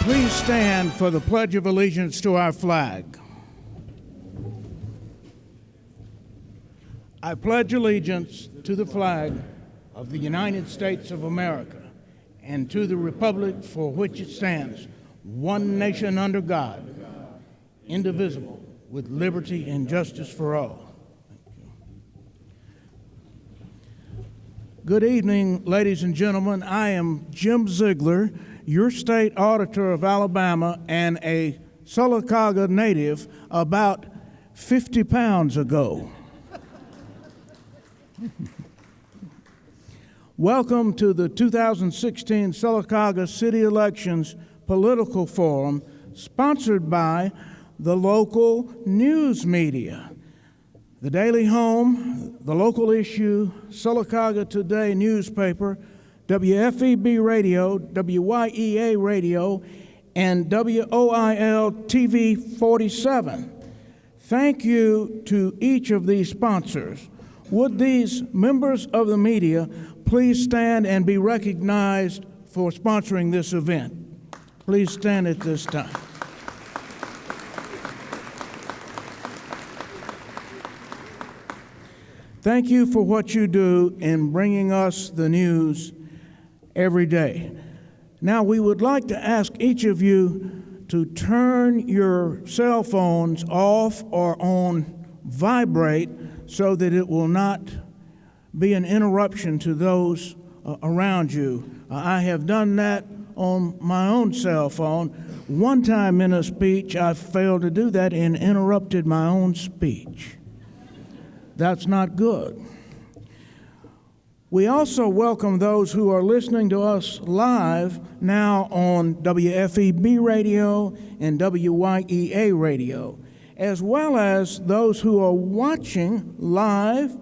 Please stand for the Pledge of Allegiance to our flag. I pledge allegiance to the flag of the United States of America and to the republic for which it stands, one nation under God, indivisible, with liberty and justice for all. Good evening, ladies and gentlemen. I am Jim ZEIGLER, your state auditor of Alabama and a Sylacauga native about 50 pounds ago. Welcome to the 2016 Sylacauga City Elections Political Forum, sponsored by the local news media. The Daily Home, the local issue, Sylacauga Today newspaper, WFEB Radio, WYEA Radio, and WOIL TV 47. Thank you to each of these sponsors. Would these members of the media please stand and be recognized for sponsoring this event? Please stand at this time. Thank you for what you do in bringing us the news every day. Now, we would like to ask each of you to turn your cell phones off or on vibrate so that it will not be an interruption to those around you. I have done that on my own cell phone. One time in a speech, I failed to do that and interrupted my own speech. That's not good. We also welcome those who are listening to us live now on WFEB Radio and WYEA Radio, as well as those who are watching live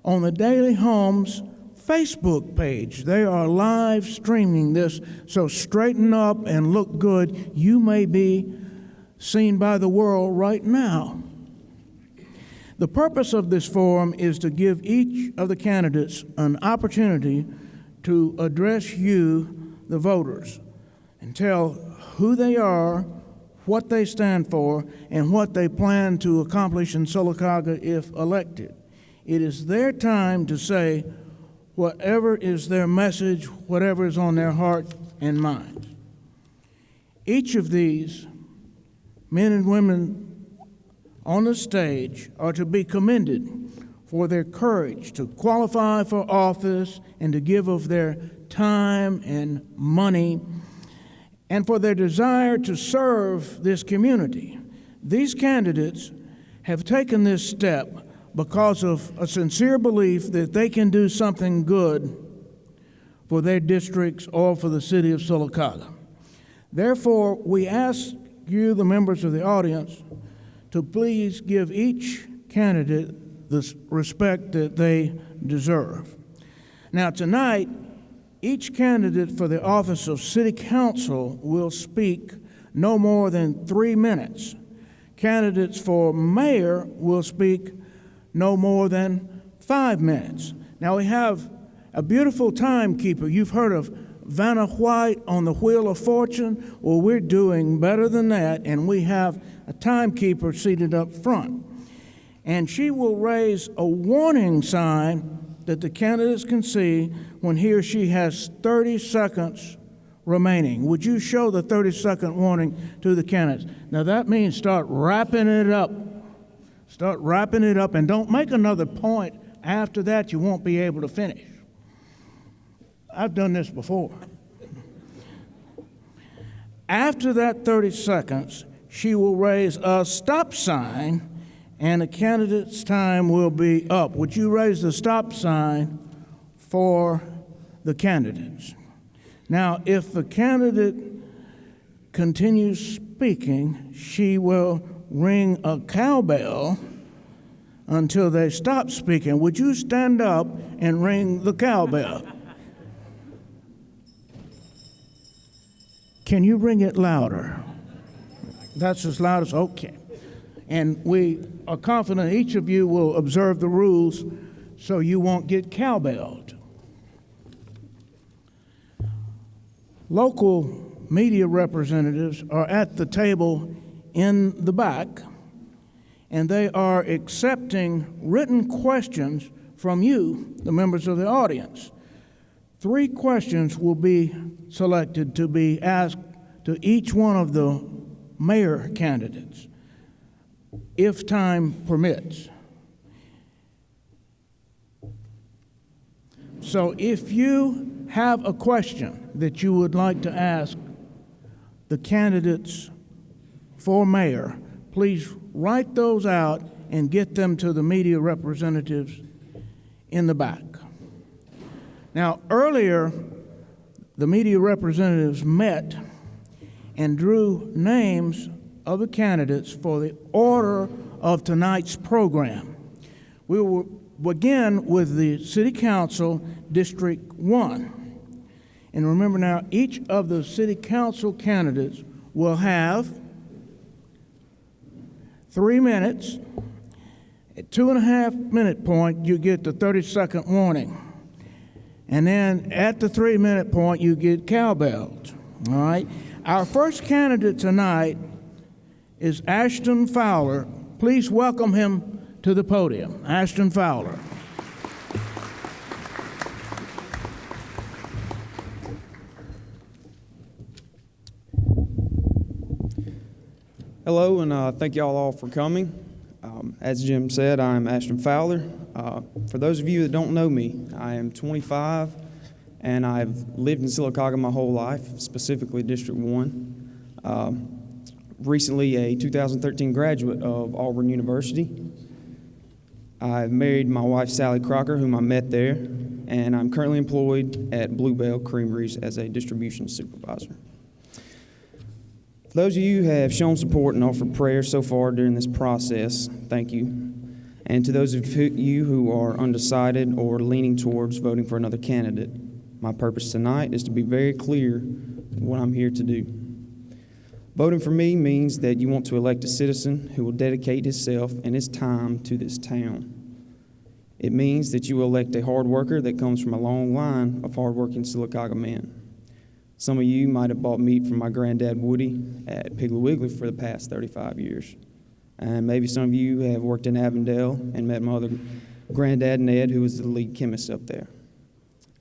on the Daily Home's Facebook page. They are live streaming this, so straighten up and look good. You may be seen by the world right now. The purpose of this forum is to give each of the candidates an opportunity to address you, the voters, and tell who they are, what they stand for, and what they plan to accomplish in Sylacauga if elected. It is their time to say whatever is their message, whatever is on their heart and mind. Each of these men and women on the stage are to be commended for their courage to qualify for office and to give of their time and money, and for their desire to serve this community. These candidates have taken this step because of a sincere belief that they can do something good for their districts or for the city of Sylacauga. Therefore, we ask you, the members of the audience, to please give each candidate the respect that they deserve. Now, tonight, each candidate for the office of City Council will speak no more than 3 minutes. Candidates for mayor will speak no more than 5 minutes. Now, we have a beautiful timekeeper. You've heard of Vanna White on the Wheel of Fortune. Well, we're doing better than that, and we have a timekeeper seated up front. And she will raise a warning sign that the candidates can see when he or she has 30 seconds remaining. Would you show the 30-second warning to the candidates? Now, that means start wrapping it up. Start wrapping it up, and don't make another point after that. You won't be able to finish. I've done this before. After that 30 seconds, she will raise a stop sign, and the candidate's time will be up. Would you raise the stop sign for the candidates? Now, if the candidate continues speaking, she will ring a cowbell until they stop speaking. Would you stand up and ring the cowbell? Can you ring it louder? That's as loud as, okay. And we are confident each of you will observe the rules so you won't get cowbelled. Local media representatives are at the table in the back, and they are accepting written questions from you, the members of the audience. 3 questions will be selected to be asked to each one of the mayor candidates, if time permits. So if you have a question that you would like to ask the candidates for mayor, please write those out and get them to the media representatives in the back. Now, earlier, the media representatives met and drew names of the candidates for the order of tonight's program. We will begin with the City Council District 1. And remember now, each of the City Council candidates will have 3 minutes. At 2.5-minute point, you get the 30-second warning. And then at the 3-minute point, you get cowbells. All right? Our first candidate tonight is ASHTON FOWLER. Please welcome him to the podium. ASHTON FOWLER. Hello, and thank you all for coming. As Jim said, I'm ASHTON FOWLER. For those of you that don't know me, I am 25, and I've lived in Sylacauga my whole life, specifically District 1. Recently a 2013 graduate of Auburn University. I've married my wife, Sally Crocker, whom I met there, and I'm currently employed at Bluebell Creameries as a distribution supervisor. For those of you who have shown support and offered prayer so far during this process, thank you. And to those of you who are undecided or leaning towards voting for another candidate, my purpose tonight is to be very clear what I'm here to do. Voting for me means that you want to elect a citizen who will dedicate himself and his time to this town. It means that you will elect a hard worker that comes from a long line of hard-working Sylacauga men. Some of you might have bought meat from my granddad Woody at Piggly Wiggly for the past 35 years. And maybe some of you have worked in Avondale and met my other granddad Ned, who was the lead chemist up there.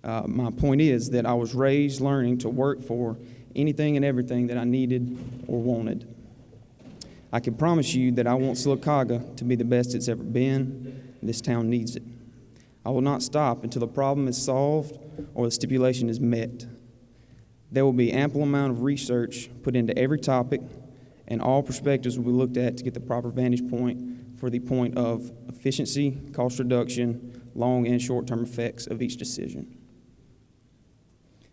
My point is that I was raised learning to work for anything and everything that I needed or wanted. I can promise you that I want Sylacauga to be the best it's ever been. This town needs it. I will not stop until the problem is solved or the stipulation is met. There will be ample amount of research put into every topic, and all perspectives will be looked at to get the proper vantage point for the point of efficiency, cost reduction, long and short-term effects of each decision.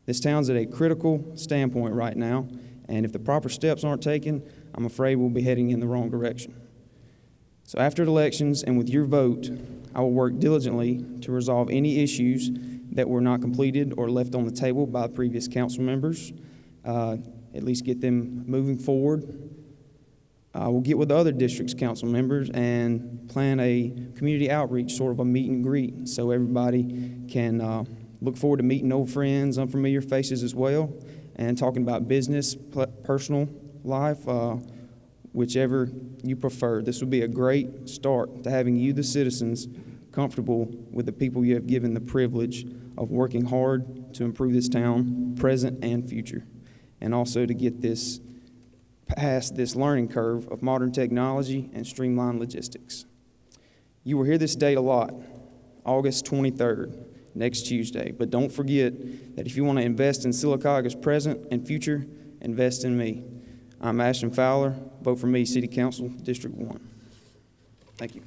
This town's at a critical standpoint right now, and if the proper steps aren't taken, I'm afraid we'll be heading in the wrong direction. So after the elections and with your vote, I will work diligently to resolve any issues that were not completed or left on the table by the previous council members, at least get them moving forward. We'll get with the other district's council members and plan a community outreach, sort of a meet and greet, so everybody can look forward to meeting old friends, unfamiliar faces as well, and talking about business, personal life, whichever you prefer. This will be a great start to having you, the citizens, comfortable with the people you have given the privilege of working hard to improve this town, present and future, and also to get this past this learning curve of modern technology and streamlined logistics. You will hear this date a lot, August 23rd. Next Tuesday. But don't forget that if you want to invest in Sylacauga's present and future, invest in me. I'm ASHTON FOWLER. Vote for me, City Council, District 1. Thank you.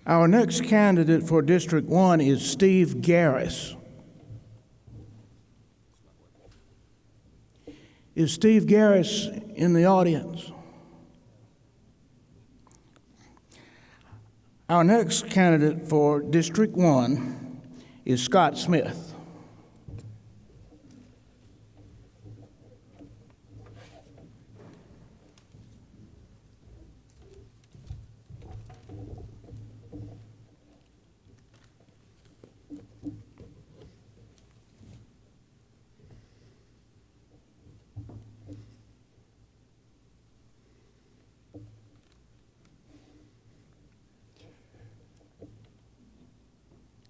Our next candidate for District 1 is Steve Garris. Is Steve Garris in the audience? Our next candidate for District 1 is Scott Smith.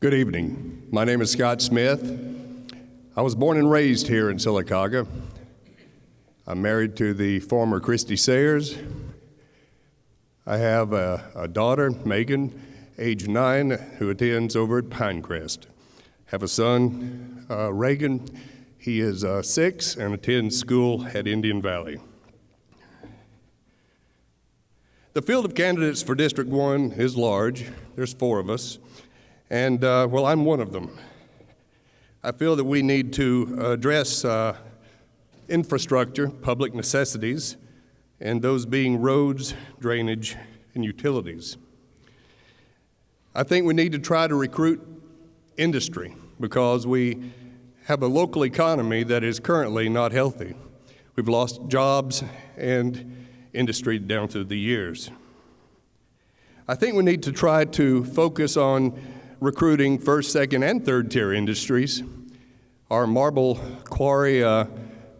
Good evening. My name is Scott Smith. I was born and raised here in Sylacauga. I'm married to the former Christy Sayers. I have a daughter, Megan, age 9, who attends over at Pinecrest. Have a son, Reagan. He is 6 and attends school at Indian Valley. The field of candidates for District 1 is large. There's 4 of us. And, well, I'm one of them. I feel that we need to address infrastructure, public necessities, and those being roads, drainage, and utilities. I think we need to try to recruit industry because we have a local economy that is currently not healthy. We've lost jobs and industry down through the years. I think we need to try to focus on recruiting first, second, and third tier industries. Our marble quarry,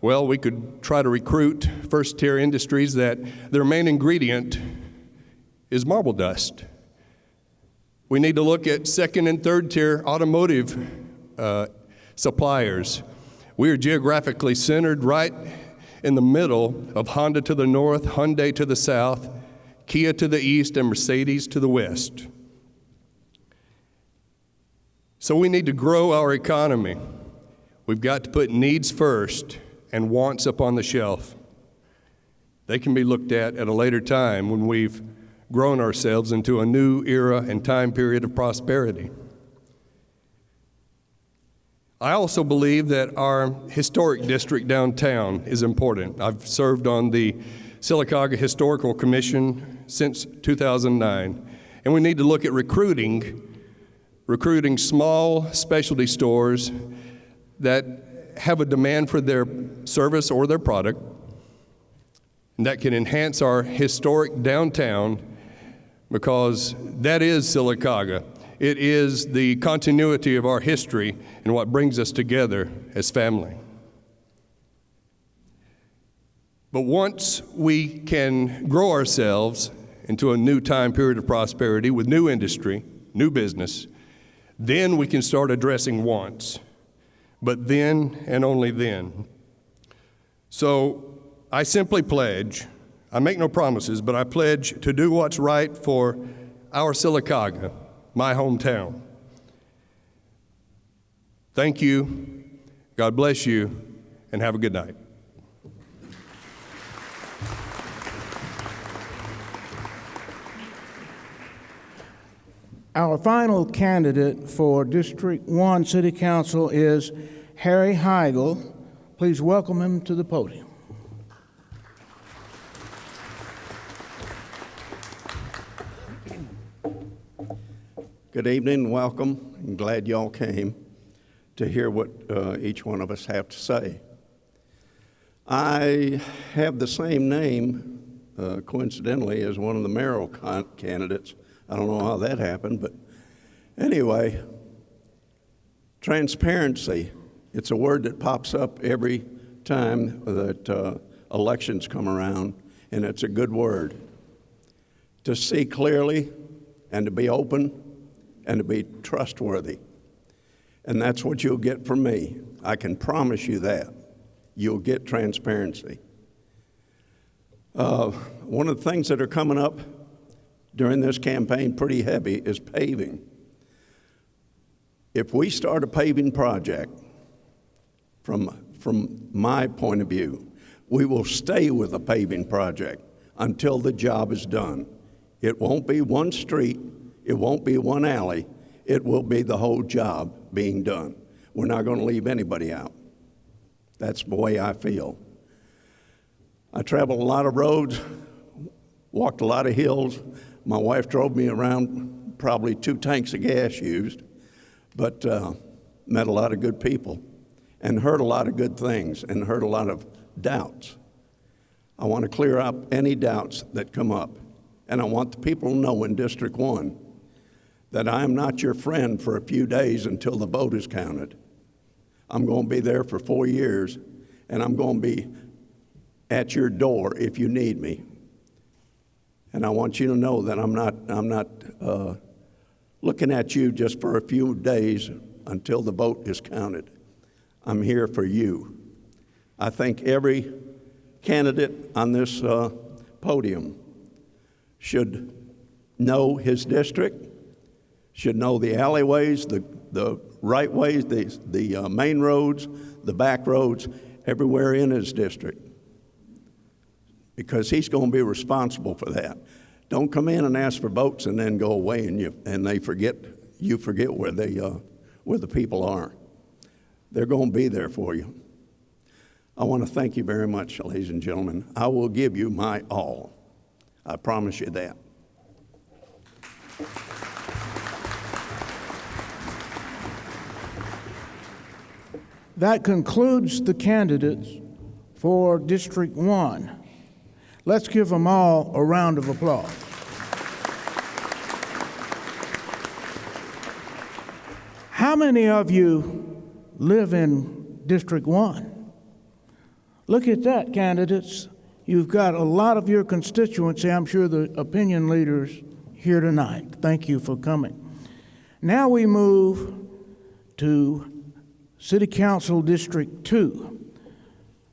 well, we could try to recruit first tier industries that their main ingredient is marble dust. We need to look at second and third tier automotive suppliers. We are geographically centered right in the middle of Honda to the north, Hyundai to the south, Kia to the east, and Mercedes to the west. So we need to grow our economy. We've got to put needs first and wants up on the shelf. They can be looked at a later time when we've grown ourselves into a new era and time period of prosperity. I also believe that our historic district downtown is important. I've served on the Sylacauga Historical Commission since 2009, and we need to look at recruiting small specialty stores that have a demand for their service or their product, and that can enhance our historic downtown because that is Sylacauga. It is the continuity of our history and what brings us together as family. But once we can grow ourselves into a new time period of prosperity with new industry, new business, then we can start addressing wants. But then and only then. So I simply pledge, I make no promises, but I pledge to do what's right for our Sylacauga, my hometown. Thank you, God bless you, and have a good night. Our final candidate for District 1 City Council is Harry HEIGL. Please welcome him to the podium. Good evening, welcome. I'm glad y'all came to hear what each one of us have to say. I have the same name, coincidentally, as one of the mayoral candidates. I don't know how that happened, but anyway, transparency. It's a word that pops up every time that elections come around, and it's a good word. To see clearly and to be open and to be trustworthy. And that's what you'll get from me. I can promise you that. You'll get transparency. One of the things that are coming up during this campaign pretty heavy is paving. If we start a paving project, from my point of view, we will stay with a paving project until the job is done. It won't be one street, it won't be one alley, it will be the whole job being done. We're not going to leave anybody out. That's the way I feel. I traveled a lot of roads, walked a lot of hills. My wife drove me around, probably 2 tanks of gas used, but met a lot of good people and heard a lot of good things and heard a lot of doubts. I want to clear up any doubts that come up, and I want the people to know in District 1 that I am not your friend for a few days until the vote is counted. I'm going to be there for 4 years, and I'm going to be at your door if you need me. And I want you to know that I'm not looking at you just for a few days until the vote is counted. I'm here for you. I think every candidate on this podium should know his district, should know the alleyways, the right ways, the main roads, the back roads, everywhere in his district, because he's going to be responsible for that. Don't come in and ask for votes and then go away and you forget where the people are. They're going to be there for you. I want to thank you very much, ladies and gentlemen. I will give you my all. I promise you that. That concludes the candidates for District 1. Let's give them all a round of applause. How many of you live in District 1? Look at that, candidates. You've got a lot of your constituency, I'm sure the opinion leaders here tonight. Thank you for coming. Now we move to City Council District 2.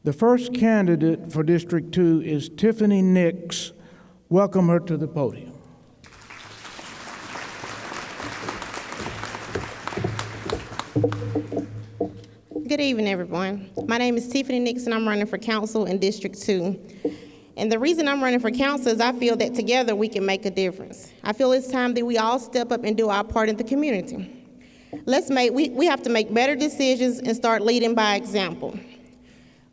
The first candidate for District 2 is Tiffany Nix. Welcome her to the podium. Good evening, everyone. My name is Tiffany Nix, and I'm running for council in District 2. And the reason I'm running for council is I feel that together we can make a difference. I feel it's time that we all step up and do our part in the community. We have to make better decisions and start leading by example.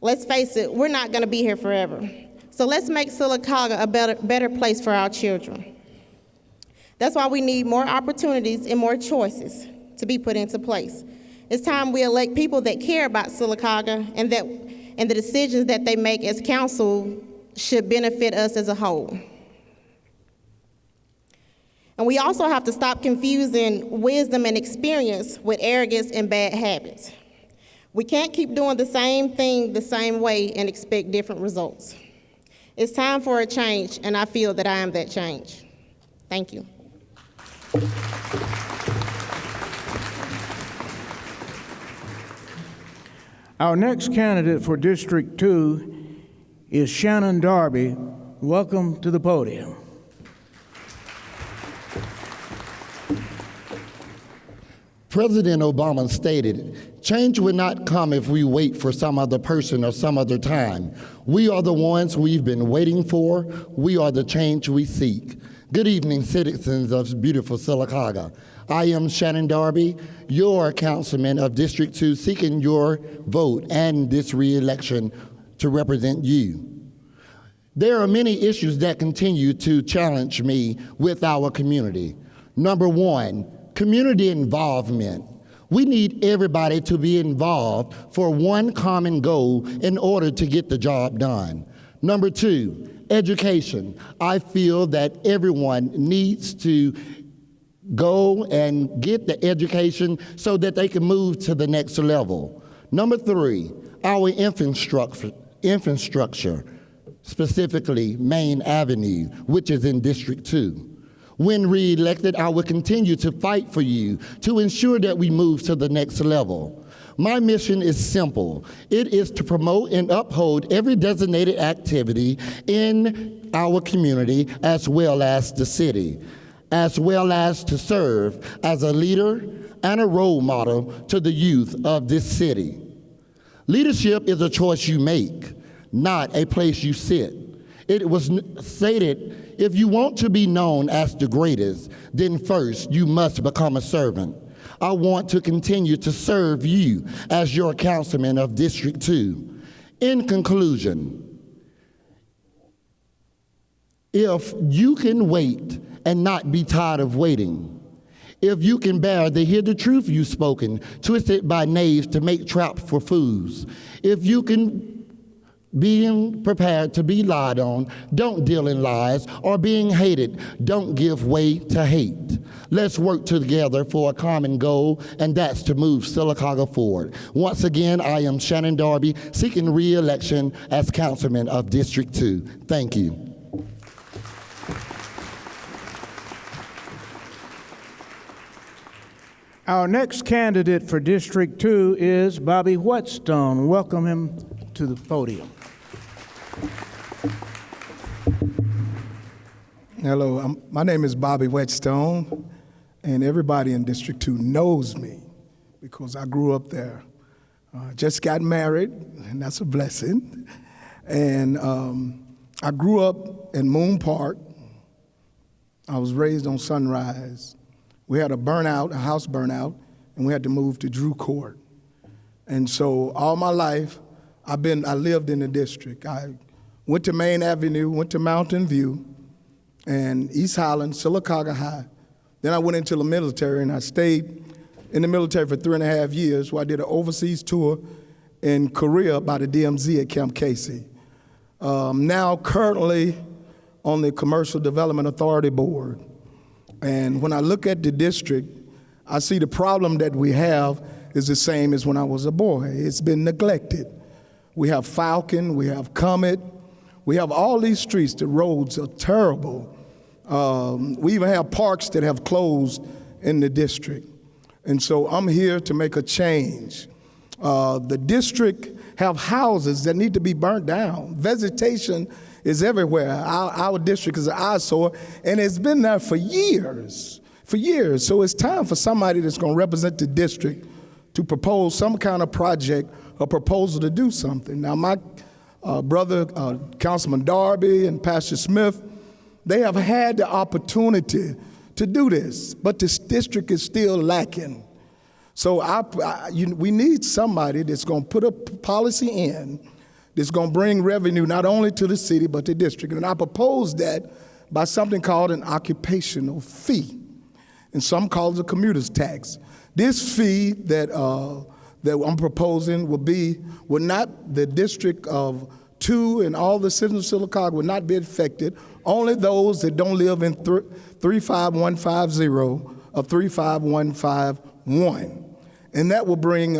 Let's face it, we're not going to be here forever. So let's make Sylacauga a better place for our children. That's why we need more opportunities and more choices to be put into place. It's time we elect people that care about Sylacauga and the decisions that they make as council should benefit us as a whole. And we also have to stop confusing wisdom and experience with arrogance and bad habits. We can't keep doing the same thing the same way and expect different results. It's time for a change, and I feel that I am that change. Thank you. Our next candidate for District 2 is Shannon Darby. Welcome to the podium. President Obama stated, "Change will not come if we wait for some other person or some other time. We are the ones we've been waiting for. We are the change we seek." Good evening, citizens of beautiful Sylacauga. I am Shannon Darby, your councilman of District 2, seeking your vote and this re-election to represent you. There are many issues that continue to challenge me with our community. Number one, community involvement. We need everybody to be involved for one common goal in order to get the job done. Number two, education. I feel that everyone needs to go and get the education so that they can move to the next level. Number three, our infrastructure, specifically Main Avenue, which is in District 2. When re-elected, I will continue to fight for you to ensure that we move to the next level. My mission is simple. It is to promote and uphold every designated activity in our community as well as the city, as well as to serve as a leader and a role model to the youth of this city. Leadership is a choice you make, not a place you sit. It was stated, if you want to be known as the greatest, then first you must become a servant. I want to continue to serve you as your councilman of District 2. In conclusion, if you can wait and not be tired of waiting, if you can bear to hear the truth you've spoken, twisted by knaves to make traps for fools, if you can being prepared to be lied on, don't deal in lies, or being hated, don't give way to hate. Let's work together for a common goal, and that's to move Sylacauga forward. Once again, I am Shannon Darby, seeking re-election as councilman of District 2. Thank you. Our next candidate for District 2 is Bobby Whetstone. Welcome him to the podium. Hello, my name is Bobby Whetstone, and everybody in District 2 knows me because I grew up there. Just got married, and that's a blessing. And I grew up in Moon Park. I was raised on Sunrise. We had a house burnout, and we had to move to Drew Court. And so all my life, I lived in the district. I went to Main Avenue, went to Mountain View, and East Highland, Sylacauga High. Then I went into the military, and I stayed in the military for 3.5 years, where I did an overseas tour in Korea by the DMZ at Camp Casey. Now currently on the Commercial Development Authority Board. And when I look at the district, I see the problem that we have is the same as when I was a boy. It's been neglected. We have Falcon, we have Comet, we have all these streets. The roads are terrible. We even have parks that have closed in the district. And so I'm here to make a change. The district have houses that need to be burnt down. Vegetation is everywhere. Our district is an eyesore, and it's been there for years. So it's time for somebody that's going to represent the district to propose some kind of project or proposal to do something. Now, my brother, Councilman Darby and Pastor Smith, they have had the opportunity to do this, but this district is still lacking. So we need somebody that's going to put a policy in that's going to bring revenue not only to the city but the district. And I propose that by something called an occupational fee, and some call it a commuter's tax. This fee that I'm proposing will not, the District of 2 and all the citizens of Sylacauga will not be affected, only those that don't live in 35150 or 35151. And that will bring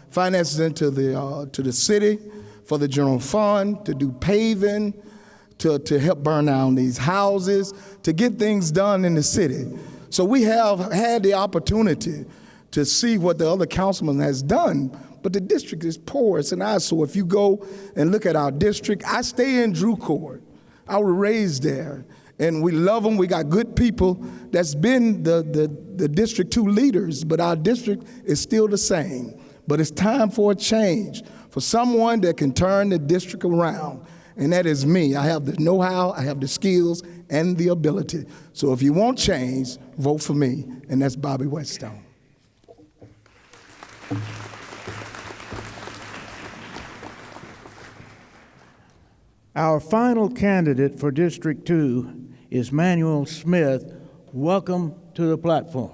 finances into to the city for the general fund, to do paving, to help burn down these houses, to get things done in the city. So we have had the opportunity to see what the other councilman has done, but the district is poor. It's an eyesore. If you go and look at our district, I stay in Drew Court. I was raised there, and we love them. We got good people that's been the District 2 leaders, but our district is still the same. But it's time for a change, for someone that can turn the district around, and that is me. I have the know-how, I have the skills, and the ability. So if you want change, vote for me, and that's Bobby Whetstone. Our final candidate for District 2 is Manuel Smith. Welcome to the platform.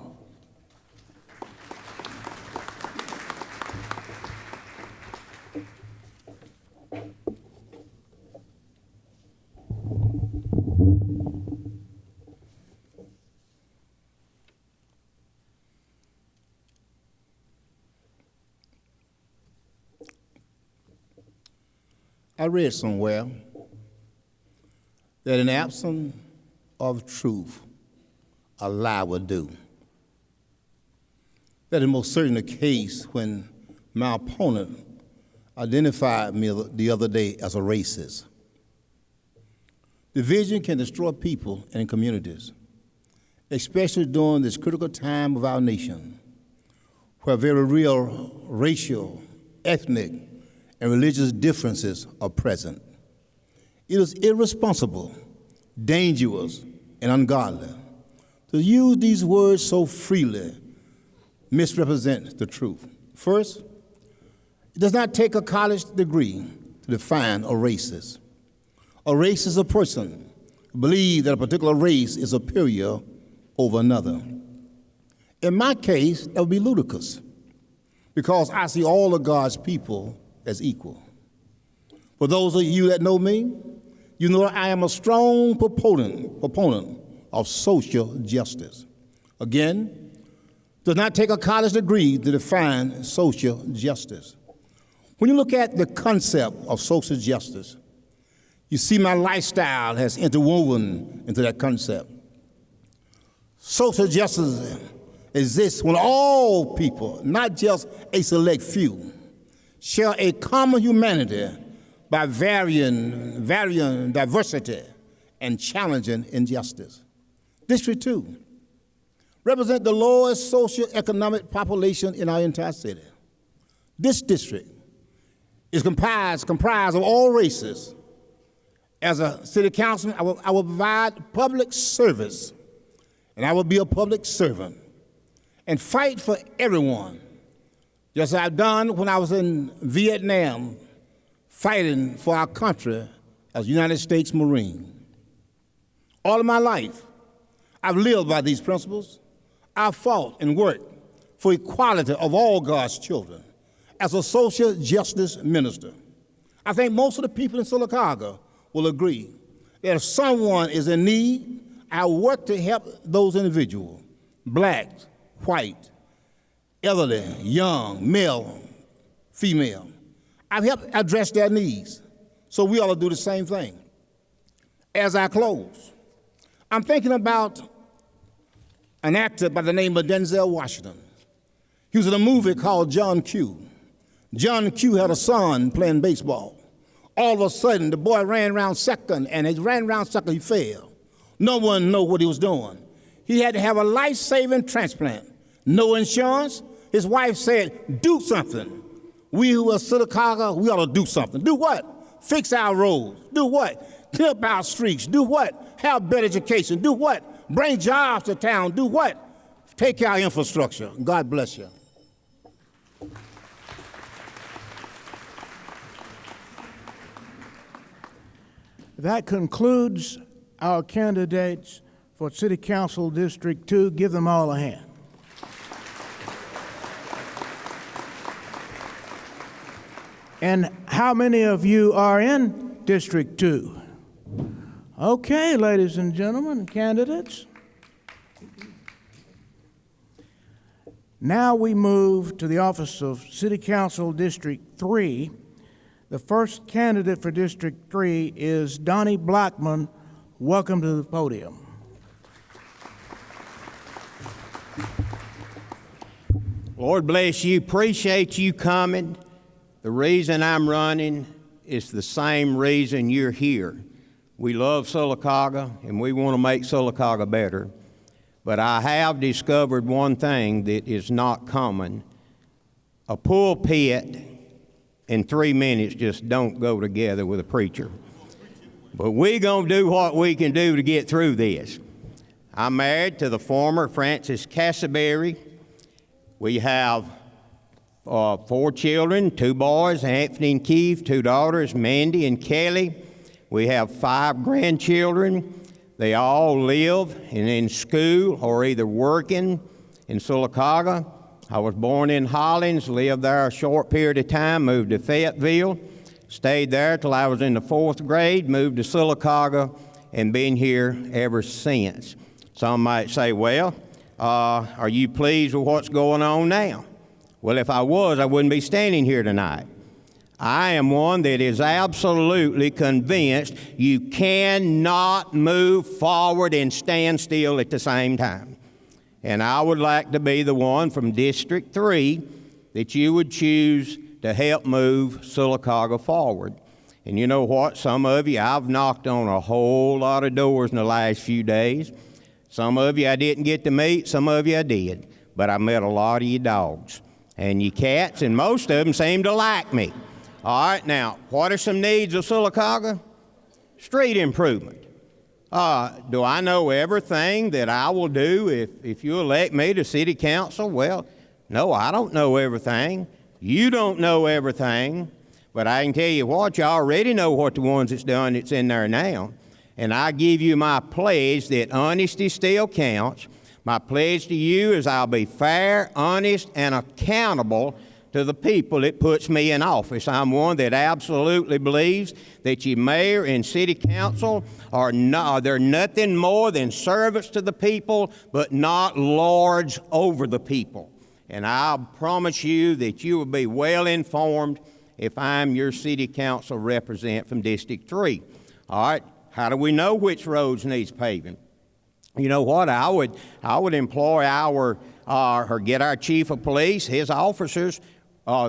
I read somewhere that in absence of truth, a lie will do. That is most certainly the case when my opponent identified me the other day as a racist. Division can destroy people and communities, especially during this critical time of our nation, where very real racial, ethnic, and religious differences are present. It is irresponsible, dangerous, and ungodly to use these words so freely misrepresent the truth. First, it does not take a college degree to define a racist. A racist is a person who believes that a particular race is superior over another. In my case, that would be ludicrous, because I see all of God's people as equal. For those of you that know me, you know I am a strong proponent of social justice. Again, it does not take a college degree to define social justice. When you look at the concept of social justice, you see my lifestyle has interwoven into that concept. Social justice exists when all people, not just a select few, share a common humanity by varying diversity and challenging injustice. District 2 represents the lowest socioeconomic population in our entire city. This district is comprised of all races. As a city councilman, I will provide public service, and I will be a public servant and fight for everyone, just as I've done when I was in Vietnam, fighting for our country as a United States Marine. All of my life, I've lived by these principles. I've fought and worked for equality of all God's children as a social justice minister. I think most of the people in Sylacauga will agree that if someone is in need, I work to help those individuals, black, white, elderly, young, male, female. I've helped address their needs, so we ought to do the same thing. As I close, I'm thinking about an actor by the name of Denzel Washington. He was in a movie called John Q. John Q had a son playing baseball. All of a sudden, the boy ran around second, and as he ran around second, he fell. No one knew what he was doing. He had to have a life-saving transplant. No insurance. His wife said, do something. We who are Sylacauga, we ought to do something. Do what? Fix our roads. Do what? Clear up our streets. Do what? Have better education. Do what? Bring jobs to town. Do what? Take care of our infrastructure. God bless you. That concludes our candidates for City Council District 2. Give them all a hand. And how many of you are in District 2? Okay, ladies and gentlemen, candidates. Now we move to the office of City Council District 3. The first candidate for District 3 is Donnie Blackmon. Welcome to the podium. Lord bless you. Appreciate you coming. The reason I'm running is the same reason you're here. We love Sylacauga, and we want to make Sylacauga better. But I have discovered one thing that is not common. A pulpit and 3 minutes just don't go together with a preacher. But we're going to do what we can do to get through this. I'm married to the former Francis Cassaberry. We have 4 children, 2 boys, Anthony and Keith, 2 daughters, Mandy and Kelly. We have 5 grandchildren. They all live and in school or either working in Sylacauga. I was born in Hollins, lived there a short period of time, moved to Fayetteville, stayed there till I was in the 4th grade, moved to Sylacauga, and been here ever since. Some might say, well, are you pleased with what's going on now? Well, if I was, I wouldn't be standing here tonight. I am one that is absolutely convinced you cannot move forward and stand still at the same time. And I would like to be the one from District 3 that you would choose to help move Sylacauga forward. And you know what? Some of you, I've knocked on a whole lot of doors in the last few days. Some of you I didn't get to meet, some of you I did. But I met a lot of you dogs and you cats, and most of them seem to like me. All right, now, what are some needs of Sylacauga? Street improvement. Do I know everything that I will do if you elect me to city council? Well, no, I don't know everything. You don't know everything. But I can tell you what, you already know what the ones that's done that's in there now. And I give you my pledge that honesty still counts. My pledge to you is I'll be fair, honest, and accountable to the people that puts me in office. I'm one that absolutely believes that your mayor and city council they're nothing more than servants to the people, but not lords over the people. And I promise you that you will be well informed if I'm your city council representative from District 3. All right, how do we know which roads needs paving? You know what, I would employ our or get our chief of police, his officers,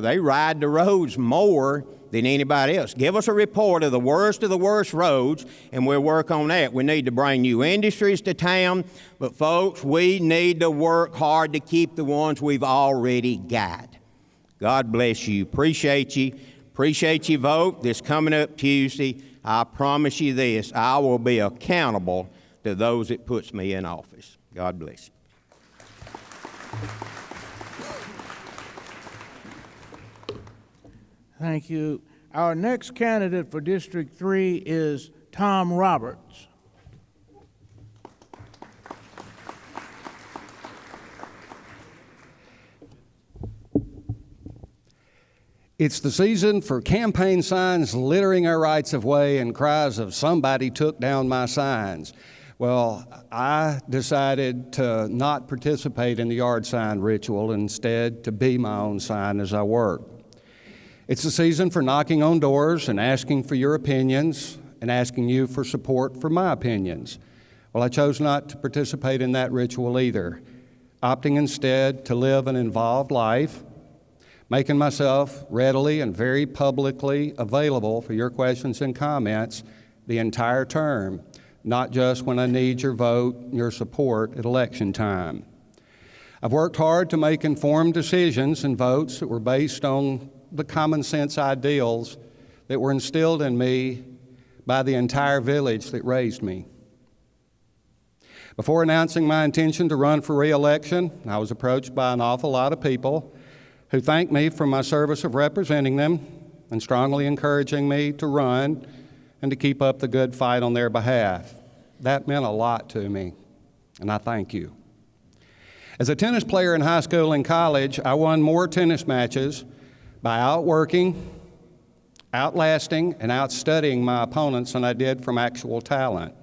they ride the roads more than anybody else. Give us a report of the worst roads, and we'll work on that. We need to bring new industries to town, but folks, we need to work hard to keep the ones we've already got. God bless you. Appreciate you. Appreciate your vote this coming up Tuesday. I promise you this, I will be accountable to those that puts me in office. God bless you. Thank you. Our next candidate for District 3 is Tom Roberts. It's the season for campaign signs littering our rights of way and cries of "somebody took down my signs." Well, I decided to not participate in the yard sign ritual, instead to be my own sign as I work. It's the season for knocking on doors and asking for your opinions and asking you for support for my opinions. Well, I chose not to participate in that ritual either, opting instead to live an involved life, making myself readily and very publicly available for your questions and comments the entire term, not just when I need your vote, your support at election time. I've worked hard to make informed decisions and votes that were based on the common sense ideals that were instilled in me by the entire village that raised me. Before announcing my intention to run for re-election, I was approached by an awful lot of people who thanked me for my service of representing them and strongly encouraging me to run and to keep up the good fight on their behalf. That meant a lot to me, and I thank you. As a tennis player in high school and college, I won more tennis matches by outworking, outlasting, and outstudying my opponents than I did from actual talent.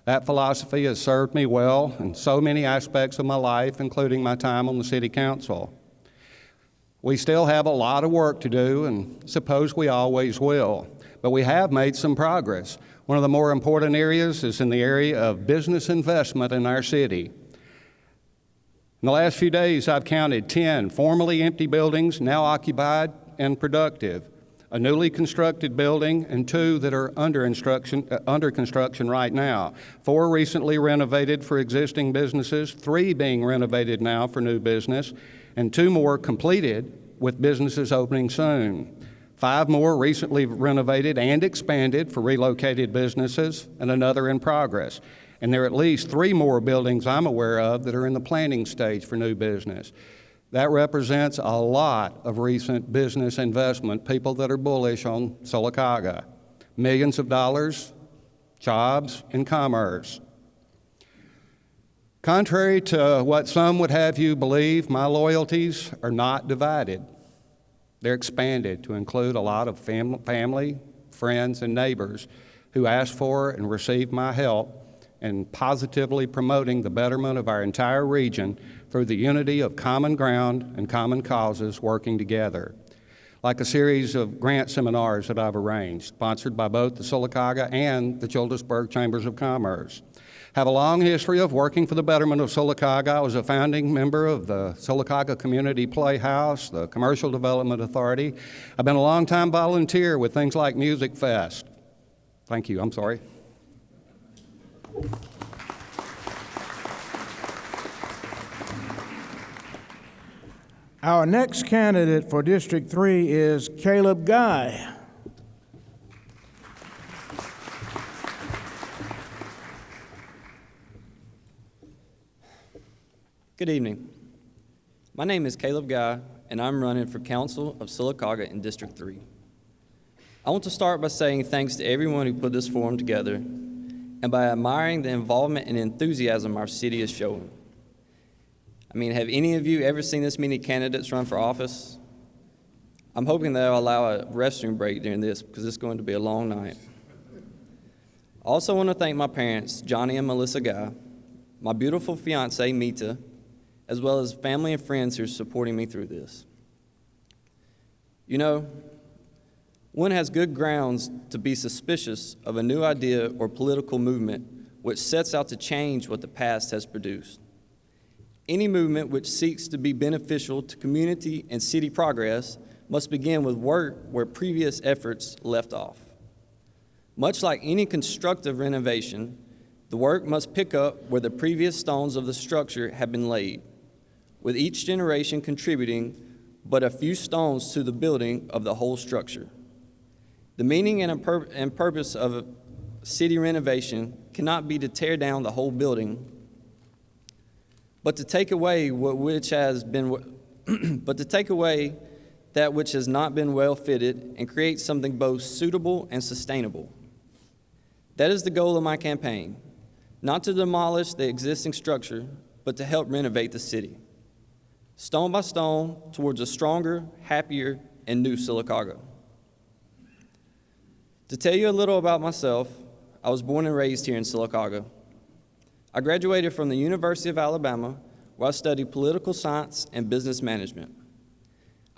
That philosophy has served me well in so many aspects of my life, including my time on the City Council. We still have a lot of work to do, and suppose we always will, but we have made some progress. One of the more important areas is in the area of business investment in our city. In the last few days, I've counted 10 formerly empty buildings now occupied and productive, a newly constructed building, and 2 that are under construction right now. 4 recently renovated for existing businesses, 3 being renovated now for new business, and 2 more completed with businesses opening soon. 5 more recently renovated and expanded for relocated businesses, and another in progress. And there are at least 3 more buildings I'm aware of that are in the planning stage for new business. That represents a lot of recent business investment, people that are bullish on Sylacauga. Millions of dollars, jobs, and commerce. Contrary to what some would have you believe, my loyalties are not divided. They're expanded to include a lot of family, friends, and neighbors who asked for and received my help in positively promoting the betterment of our entire region through the unity of common ground and common causes working together. Like a series of grant seminars that I've arranged, sponsored by both the Sylacauga and the Childersburg Chambers of Commerce. Have a long history of working for the betterment of Sylacauga. I was a founding member of the Sylacauga Community Playhouse, the Commercial Development Authority. I've been a long-time volunteer with things like Music Fest. Thank you, I'm sorry. Our next candidate for District 3 is Caleb Guy. Good evening. My name is Caleb Guy, and I'm running for Council of Sylacauga in District 3. I want to start by saying thanks to everyone who put this forum together and by admiring the involvement and enthusiasm our city is showing. I mean, have any of you ever seen this many candidates run for office? I'm hoping they'll allow a restroom break during this because it's going to be a long night. I also want to thank my parents, Johnny and Melissa Guy, my beautiful fiance, Mita, as well as family and friends who are supporting me through this. You know, one has good grounds to be suspicious of a new idea or political movement which sets out to change what the past has produced. Any movement which seeks to be beneficial to community and city progress must begin with work where previous efforts left off. Much like any constructive renovation, the work must pick up where the previous stones of the structure have been laid, with each generation contributing but a few stones to the building of the whole structure. The meaning and purpose of a city renovation cannot be to tear down the whole building, but to take away that which has not been well fitted and create something both suitable and sustainable. That is the goal of my campaign, not to demolish the existing structure, but to help renovate the city, stone by stone, towards a stronger, happier, and new Sylacauga. To tell you a little about myself, I was born and raised here in Sylacauga. I graduated from the University of Alabama, where I studied political science and business management.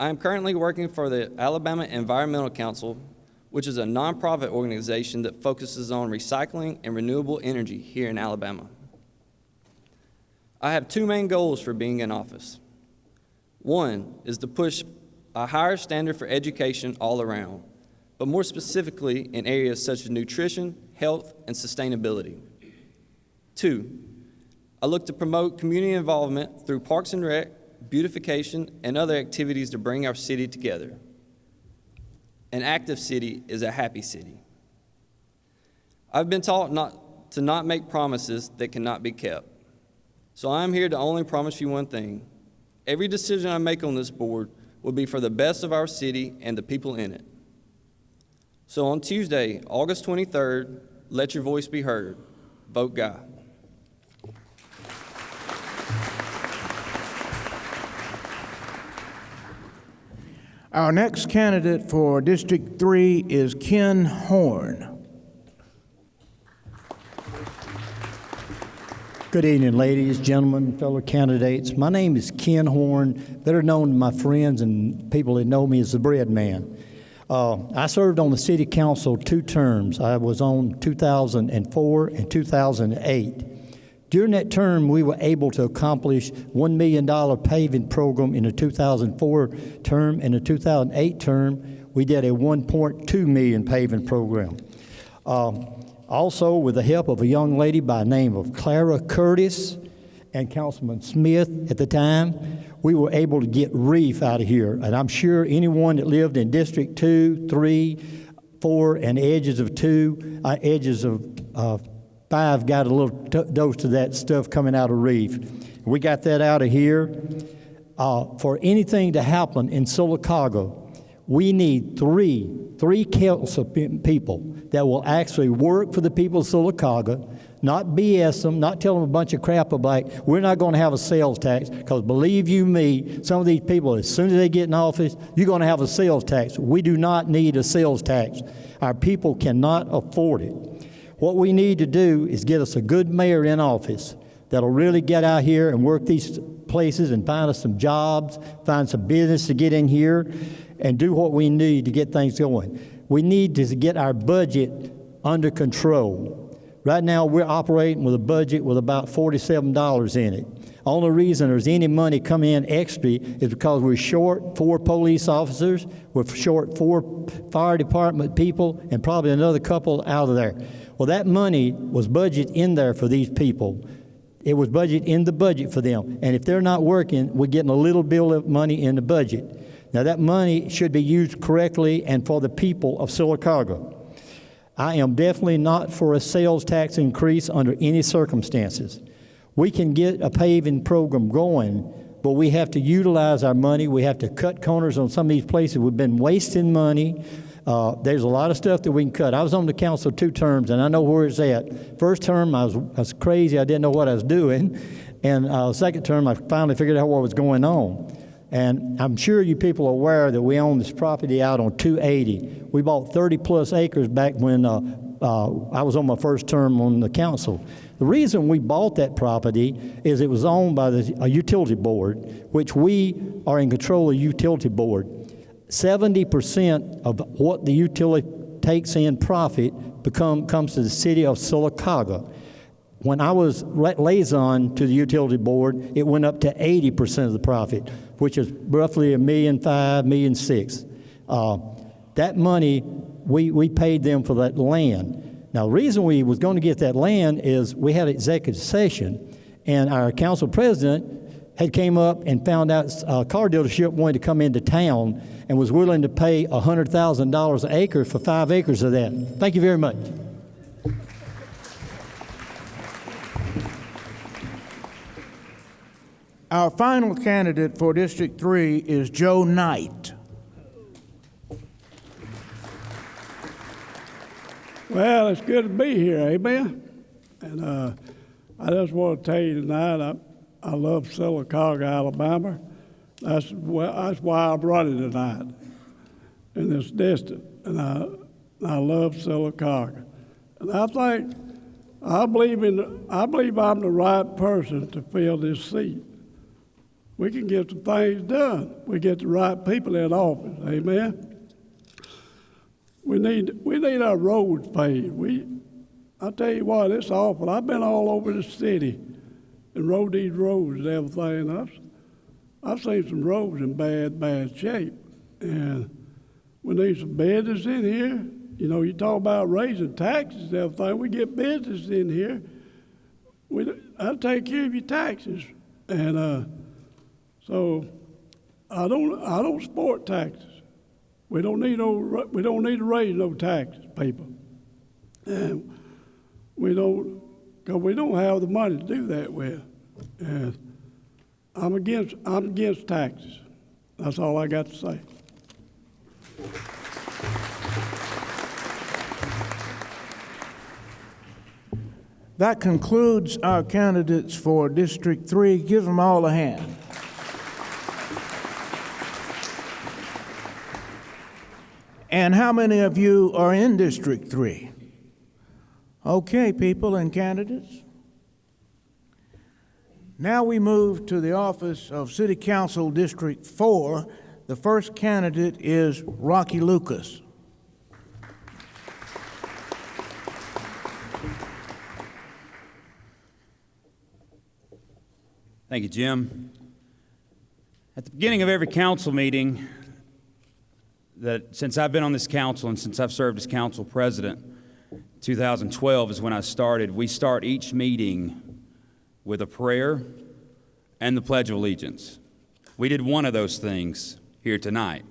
I am currently working for the Alabama Environmental Council, which is a nonprofit organization that focuses on recycling and renewable energy here in Alabama. I have two main goals for being in office. One is to push a higher standard for education all around, but more specifically in areas such as nutrition, health, and sustainability. Two, I look to promote community involvement through Parks and Rec, beautification, and other activities to bring our city together. An active city is a happy city. I've been taught to not make promises that cannot be kept. So I'm here to only promise you one thing. Every decision I make on this board will be for the best of our city and the people in it. So on Tuesday, August 23rd, let your voice be heard. Vote Guy. Our next candidate for District 3 is Ken Horn. Good evening, ladies, gentlemen, fellow candidates. My name is Ken Horn, better known to my friends and people that know me as the Bread Man. I served on the City Council 2 terms. I was on 2004 and 2008. During that term, we were able to accomplish $1 million paving program in the 2004 term. In the 2008 term, we did a $1.2 million paving program. Also, with the help of a young lady by the name of Clara Curtis and Councilman Smith at the time, we were able to get reef out of here. And I'm sure anyone that lived in District 2, 3, 4, and edges of 5 got a little dose of that stuff coming out of reef. We got that out of here. For anything to happen in Sylacauga, we need three council people that will actually work for the people of Sylacauga, not BS them, not tell them a bunch of crap about, we're not going to have a sales tax, because believe you me, some of these people, as soon as they get in office, you're going to have a sales tax. We do not need a sales tax. Our people cannot afford it. What we need to do is get us a good mayor in office that'll really get out here and work these places and find us some jobs, find some business to get in here, and do what we need to get things going. We need to get our budget under control. Right now, we're operating with a budget with about $47 in it. Only reason there's any money coming in extra is because we're short 4 police officers, we're short 4 fire department people, and probably another couple out of there. Well, that money was budgeted in there for these people. It was budgeted in the budget for them. And if they're not working, we're getting a little bit of money in the budget. Now, that money should be used correctly and for the people of Sylacauga. I am definitely not for a sales tax increase under any circumstances. We can get a paving program going, but we have to utilize our money. We have to cut corners on some of these places. We've been wasting money. There's a lot of stuff that we can cut. I was on the council 2 terms, and I know where it's at. First term, I was crazy. I didn't know what I was doing. And second term, I finally figured out what was going on. And I'm sure you people are aware that we own this property out on 280. We bought 30-plus acres back when I was on my first term on the council. The reason we bought that property is it was owned by a utility board, which we are in control of the utility board. 70% of what the utility takes in profit comes to the city of Sylacauga. When I was liaison to the utility board, it went up to 80% of the profit, which is roughly $1.5 million, $1.6 million. That money, we paid them for that land. Now, the reason we was going to get that land is we had an executive session, and our council president had came up and found out a car dealership wanted to come into town and was willing to pay $100,000 an acre for 5 acres of that. Thank you very much. Our final candidate for District 3 is Joe Knight. Well, it's good to be here, amen? And I just want to tell you tonight, I love Sylacauga, Alabama. That's why I'm running tonight in this district. And I love Sylacauga. And I believe I'm the right person to fill this seat. We can get some things done. We get the right people in office, amen? We need our roads paved. I tell you what, it's awful. I've been all over the city and rode these roads and everything. I've seen some roads in bad shape. And we need some business in here. You know, you talk about raising taxes and everything. We get business in here. I'll take care of your taxes. And so I don't support taxes. We don't need to raise no taxes, people. And because we don't have the money to do that with. And I'm against taxes. That's all I got to say. That concludes our candidates for District 3. Give them all a hand. And how many of you are in District 3? Okay, people and candidates. Now we move to the office of City Council District 4. The first candidate is Rocky Lucas. Thank you, Jim. At the beginning of every council meeting, since I've been on this council and since I've served as council president, 2012 is when I started. We start each meeting with a prayer and the Pledge of Allegiance. We did one of those things here tonight.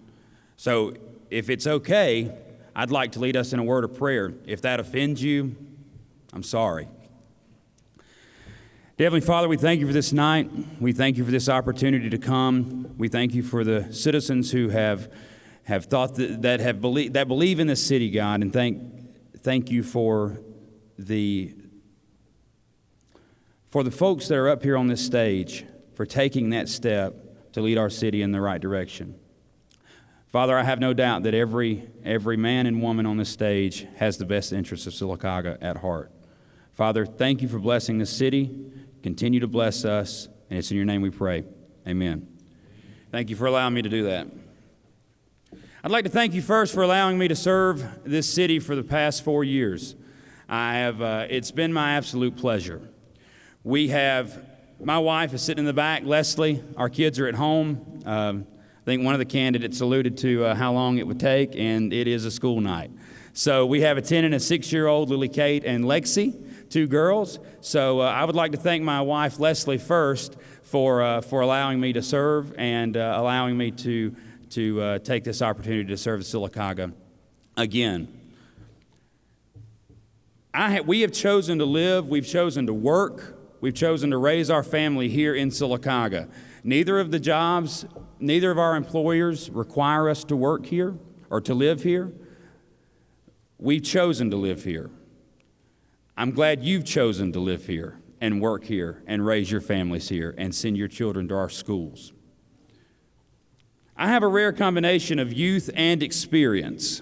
So if it's okay, I'd like to lead us in a word of prayer. If that offends you, I'm sorry. Dear Heavenly Father, we thank you for this night. We thank you for this opportunity to come. We thank you for the citizens who have thought that believe in this city, God, and thank you for the folks that are up here on this stage for taking that step to lead our city in the right direction. Father, I have no doubt that every man and woman on this stage has the best interests of Sylacauga at heart. Father, thank you for blessing this city. Continue to bless us, and it's in your name we pray. Amen. Thank you for allowing me to do that. I'd like to thank you first for allowing me to serve this city for the past 4 years. It's been my absolute pleasure. My wife is sitting in the back, Leslie. Our kids are at home. I think one of the candidates alluded to how long it would take, and it is a school night. So we have a 10 and a 6-year-old, Lily Kate and Lexi, 2 girls. So I would like to thank my wife, Leslie, first for allowing me to serve and allowing me to take this opportunity to serve Sylacauga again. We have chosen to live, we've chosen to work, we've chosen to raise our family here in Sylacauga. Neither of our employers require us to work here or to live here. We've chosen to live here. I'm glad you've chosen to live here and work here and raise your families here and send your children to our schools. I have a rare combination of youth and experience.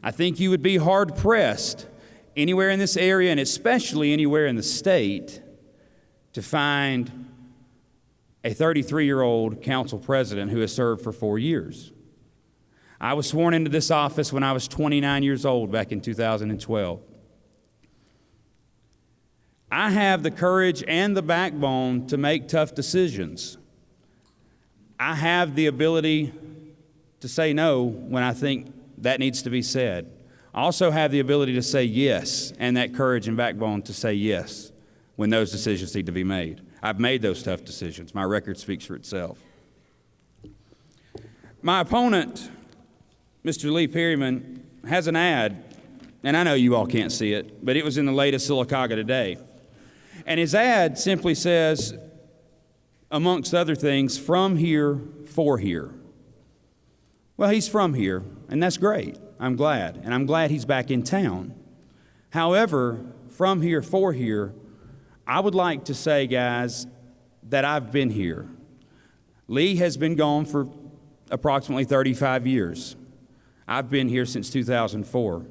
I think you would be hard-pressed anywhere in this area, and especially anywhere in the state, to find a 33-year-old council president who has served for 4 years. I was sworn into this office when I was 29 years old back in 2012. I have the courage and the backbone to make tough decisions. I have the ability to say no when I think that needs to be said. I also have the ability to say yes, and that courage and backbone to say yes when those decisions need to be made. I've made those tough decisions. My record speaks for itself. My opponent, Mr. Lee Perryman, has an ad, and I know you all can't see it, but it was in the latest Sylacauga today. And his ad simply says, amongst other things, from here, for here. Well, he's from here, and that's great. I'm glad, and I'm glad he's back in town. However, from here, for here, I would like to say, guys, that I've been here. Lee has been gone for approximately 35 years. I've been here since 2004.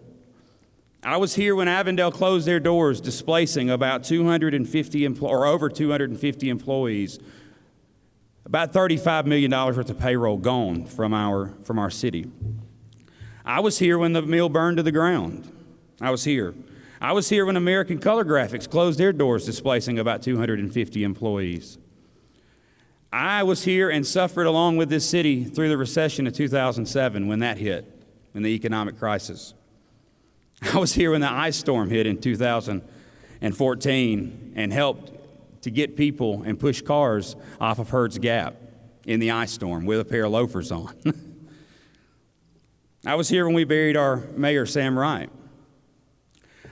I was here when Avondale closed their doors, displacing about 250 or over 250 employees. About $35 million worth of payroll gone from our city. I was here when the mill burned to the ground. I was here. I was here when American Color Graphics closed their doors, displacing about 250 employees. I was here and suffered along with this city through the recession of 2007 when that hit, in the economic crisis. I was here when the ice storm hit in 2014 and helped to get people and push cars off of Hurd's Gap in the ice storm with a pair of loafers on. I was here when we buried our mayor, Sam Wright.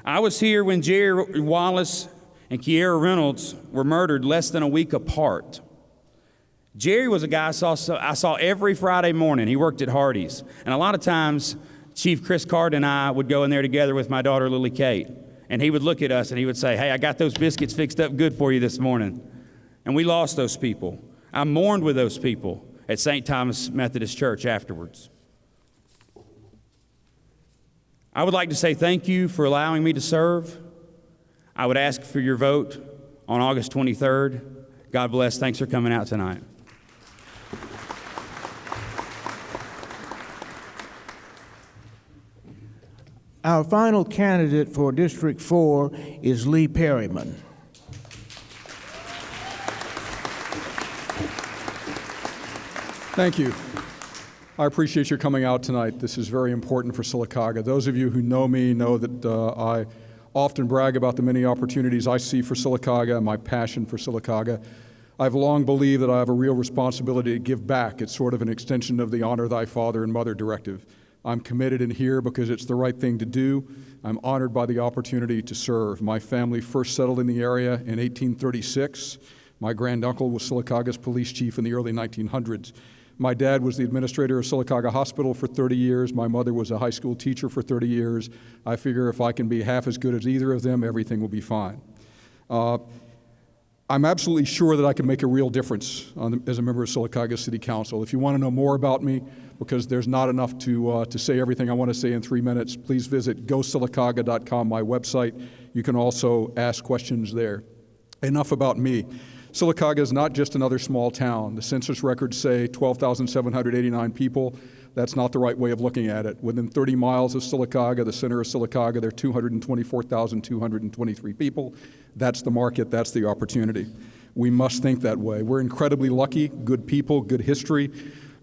I was here when Jerry Wallace and Kiera Reynolds were murdered less than a week apart. Jerry was a guy I saw every Friday morning. He worked at Hardee's. And a lot of times, Chief Chris Carden and I would go in there together with my daughter, Lily Kate. And he would look at us and he would say, hey, I got those biscuits fixed up good for you this morning. And we lost those people. I mourned with those people at St. Thomas Methodist Church afterwards. I would like to say thank you for allowing me to serve. I would ask for your vote on August 23rd. God bless. Thanks for coming out tonight. Our final candidate for District 4 is Lee Perryman. Thank you. I appreciate your coming out tonight. This is very important for Sylacauga. Those of you who know me know that I often brag about the many opportunities I see for Sylacauga and my passion for Sylacauga. I've long believed that I have a real responsibility to give back. It's sort of an extension of the honor thy father and mother directive. I'm committed in here because it's the right thing to do. I'm honored by the opportunity to serve. My family first settled in the area in 1836. My granduncle was Sylacauga's police chief in the early 1900s. My dad was the administrator of Sylacauga Hospital for 30 years. My mother was a high school teacher for 30 years. I figure if I can be half as good as either of them, everything will be fine. I'm absolutely sure that I can make a real difference as a member of Sylacauga City Council. If you want to know more about me, because there's not enough to say everything I want to say in 3 minutes, please visit gosylacauga.com, my website. You can also ask questions there. Enough about me. Sylacauga is not just another small town. The census records say 12,789 people. That's not the right way of looking at it. Within 30 miles of Sylacauga, the center of Sylacauga, there are 224,223 people. That's the market, that's the opportunity. We must think that way. We're incredibly lucky, good people, good history,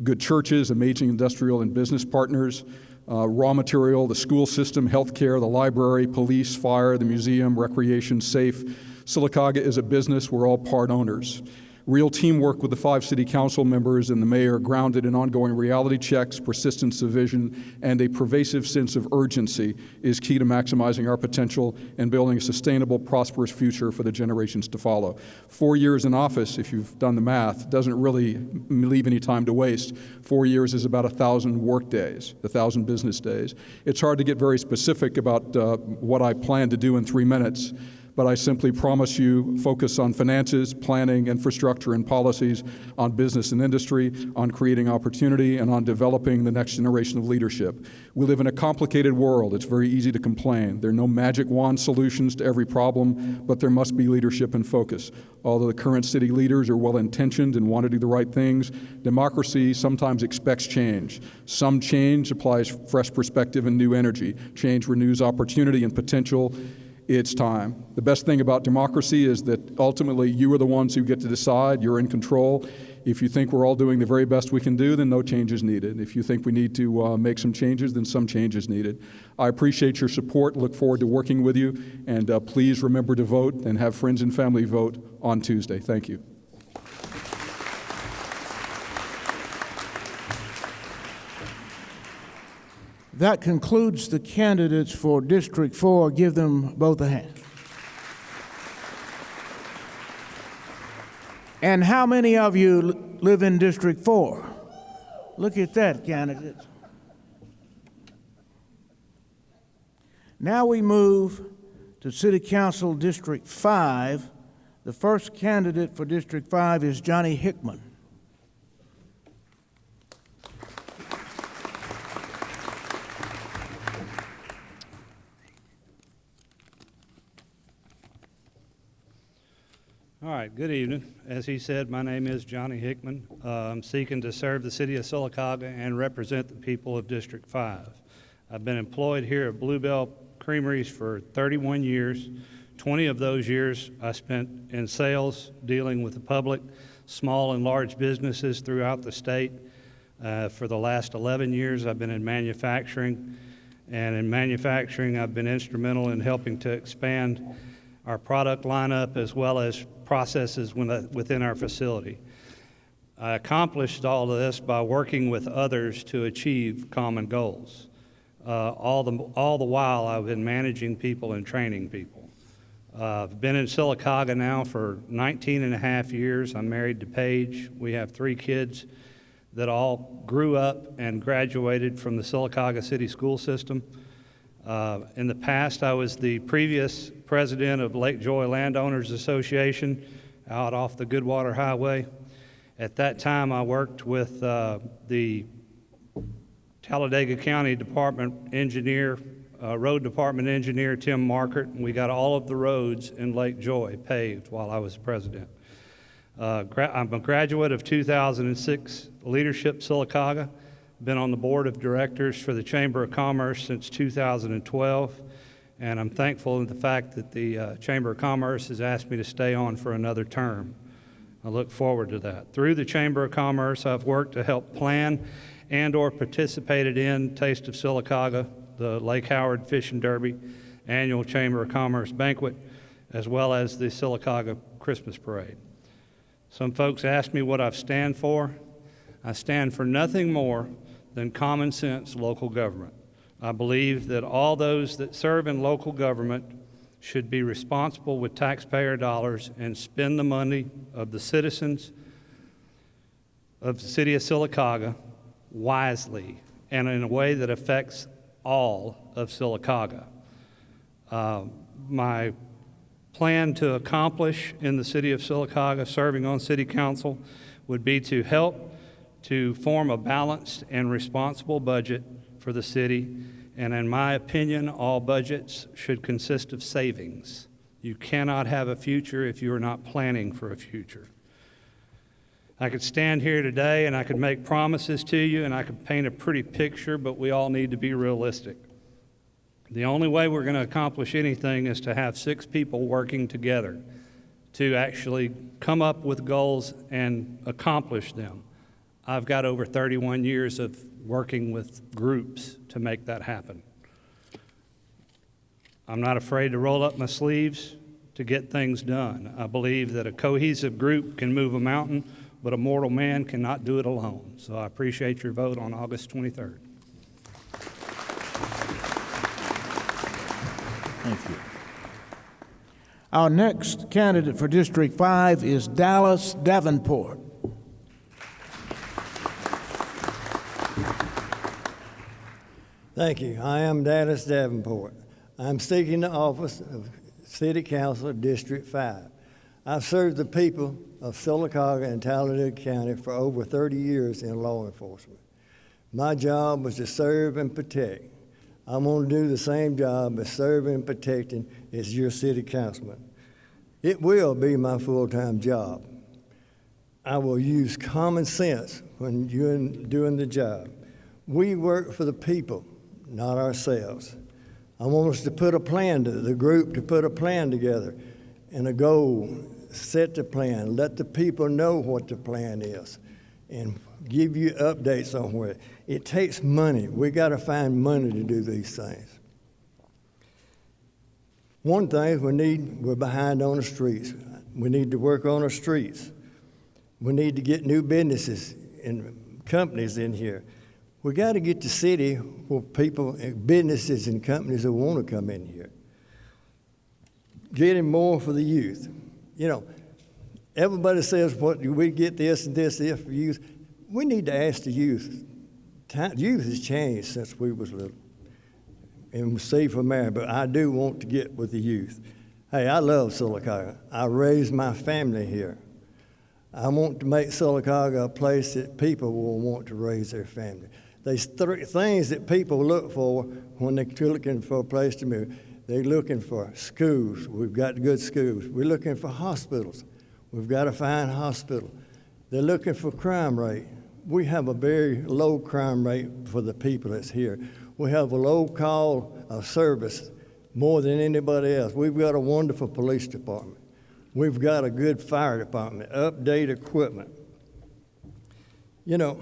good churches, amazing industrial and business partners, raw material, the school system, healthcare, the library, police, fire, the museum, recreation, safe. Sylacauga is a business, we're all part owners. Real teamwork with the 5 city council members and the mayor, grounded in ongoing reality checks, persistence of vision, and a pervasive sense of urgency is key to maximizing our potential and building a sustainable, prosperous future for the generations to follow. 4 years in office, if you've done the math, doesn't really leave any time to waste. 4 years is about 1,000 work days, 1,000 business days. It's hard to get very specific about what I plan to do in 3 minutes, but I simply promise you focus on finances, planning, infrastructure, and policies, on business and industry, on creating opportunity, and on developing the next generation of leadership. We live in a complicated world. It's very easy to complain. There are no magic wand solutions to every problem, but there must be leadership and focus. Although the current city leaders are well-intentioned and want to do the right things, democracy sometimes expects change. Some change applies fresh perspective and new energy. Change renews opportunity and potential. it's time. The best thing about democracy is that ultimately you are the ones who get to decide. You're in control. If you think we're all doing the very best we can do, then no change is needed. If you think we need to make some changes, then some change is needed. I appreciate your support, look forward to working with you, and please remember to vote and have friends and family vote on Tuesday. Thank you. That concludes the candidates for District 4. Give them both a hand. And how many of you live in District 4? Look at that, candidates. Now we move to City Council District 5. The first candidate for District 5 is Johnny Hickman. All right, good evening. As he said, my name is Johnny Hickman. I'm seeking to serve the city of Sylacauga and represent the people of District 5. I've been employed here at Bluebell Creameries for 31 years. 20 of those years I spent in sales, dealing with the public, small and large businesses throughout the state. For the last 11 years, I've been in manufacturing. And in manufacturing, I've been instrumental in helping to expand our product lineup as well as processes within our facility. I accomplished all of this by working with others to achieve common goals. All the while I've been managing people and training people. I've been in Sylacauga now for 19 and a half years. I'm married to Paige. We have 3 kids that all grew up and graduated from the Sylacauga City School System. In the past, I was the previous president of Lake Joy Landowners Association out off the Goodwater Highway. At that time, I worked with the Talladega County Department engineer, road department engineer Tim Markert, and we got all of the roads in Lake Joy paved while I was president. I'm a graduate of 2006 Leadership Sylacauga. Been on the board of directors for the Chamber of Commerce since 2012, and I'm thankful in the fact that the Chamber of Commerce has asked me to stay on for another term. I look forward to that. Through the Chamber of Commerce, I've worked to help plan and or participated in Taste of Sylacauga, the Lake Howard Fish and Derby, annual Chamber of Commerce banquet, as well as the Sylacauga Christmas Parade. Some folks ask me what I stand for. I stand for nothing more than common sense local government. I believe that all those that serve in local government should be responsible with taxpayer dollars and spend the money of the citizens of the city of Sylacauga wisely and in a way that affects all of Sylacauga. My plan to accomplish in the city of Sylacauga, serving on city council, would be to help to form a balanced and responsible budget for the city. And in my opinion, all budgets should consist of savings. You cannot have a future if you are not planning for a future. I could stand here today and I could make promises to you and I could paint a pretty picture, but we all need to be realistic. The only way we're going to accomplish anything is to have 6 people working together to actually come up with goals and accomplish them. I've got over 31 years of working with groups to make that happen. I'm not afraid to roll up my sleeves to get things done. I believe that a cohesive group can move a mountain, but a mortal man cannot do it alone. So I appreciate your vote on August 23rd. Thank you. Our next candidate for District 5 is Dallas Davenport. Thank you. I am Dallas Davenport. I'm seeking the office of City Council District 5. I've served the people of Sylacauga and Talladega County for over 30 years in law enforcement. My job was to serve and protect. I'm going to do the same job as serving and protecting as your city councilman. It will be my full-time job. I will use common sense when you're doing the job. We work for the people, not ourselves. I want us to put a plan, the group to put a plan together and a goal, set the plan, let the people know what the plan is, and give you updates on where. It takes money. We got to find money to do these things. One thing we're behind on the streets. We need to work on our streets. We need to get new businesses and companies in here. We got to get the city where people, businesses and companies that want to come in here. Getting more for the youth. You know, everybody says, "What we get this and this for youth." We need to ask the youth. Youth has changed since we was little. And we'll see from there, but I do want to get with the youth. Hey, I love Sylacauga. I raised my family here. I want to make Sylacauga a place that people will want to raise their family. There's three things that people look for when they're looking for a place to move. They're looking for schools. We've got good schools. We're looking for hospitals. We've got to find hospitals. They're looking for crime rate. We have a very low crime rate for the people that's here. We have a low call of service more than anybody else. We've got a wonderful police department. We've got a good fire department, update equipment. You know,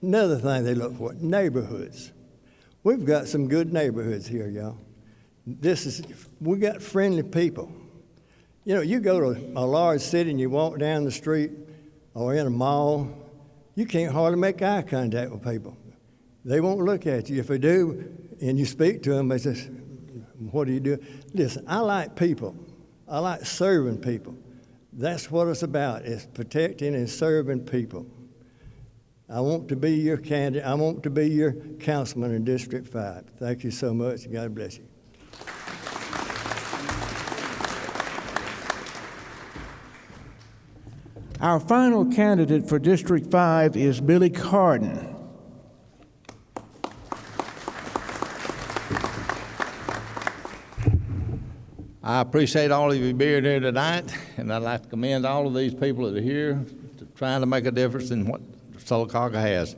another thing they look for, neighborhoods. We've got some good neighborhoods here, y'all. We got friendly people. You know, you go to a large city and you walk down the street or in a mall, you can't hardly make eye contact with people. They won't look at you. If they do, and you speak to them, they say, "What do you do?" Listen, I like people. I like serving people. That's what it's about, is protecting and serving people. I want to be your candidate. I want to be your councilman in District 5. Thank you so much. God bless you. Our final candidate for District 5 is Billy Carden. I appreciate all of you being here tonight, and I'd like to commend all of these people that are here trying to make a difference in what Sylacauga has.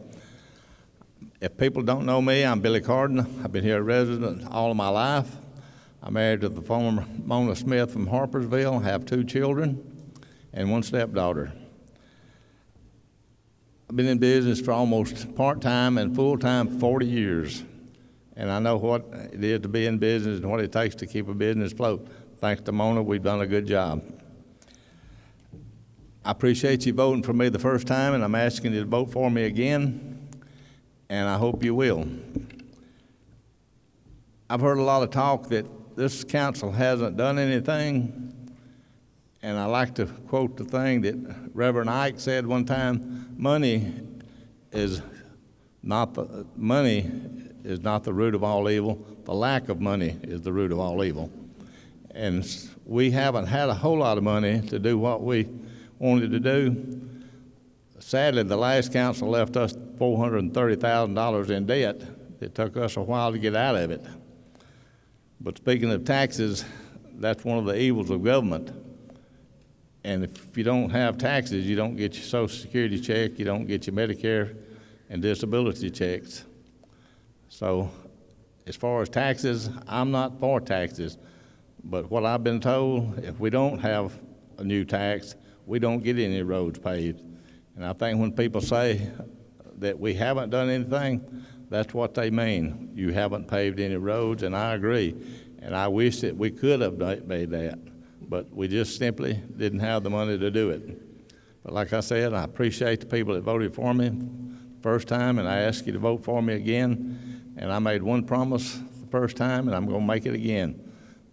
If people don't know me, I'm Billy Carden. I've been here a resident all of my life. I'm married to the former Mona Smith from Harpersville, have 2 children and 1 stepdaughter. I've been in business for almost part-time and full-time 40 years, and I know what it is to be in business and what it takes to keep a business afloat. Thanks to Mona, we've done a good job. I appreciate you voting for me the first time, and I'm asking you to vote for me again, and I hope you will. I've heard a lot of talk that this council hasn't done anything, and I like to quote the thing that Reverend Ike said one time: money is not the root of all evil. The lack of money is the root of all evil. And we haven't had a whole lot of money to do what we wanted to do. Sadly, the last council left us $430,000 in debt. It took us a while to get out of it. But speaking of taxes, that's one of the evils of government. And if you don't have taxes, you don't get your Social Security check, you don't get your Medicare and disability checks. So as far as taxes, I'm not for taxes. But what I've been told, if we don't have a new tax, we don't get any roads paved. And I think when people say that we haven't done anything, that's what they mean. You haven't paved any roads, and I agree. And I wish that we could have made that, but we just simply didn't have the money to do it. But like I said, I appreciate the people that voted for me first time, and I ask you to vote for me again. And I made one promise the first time, and I'm going to make it again.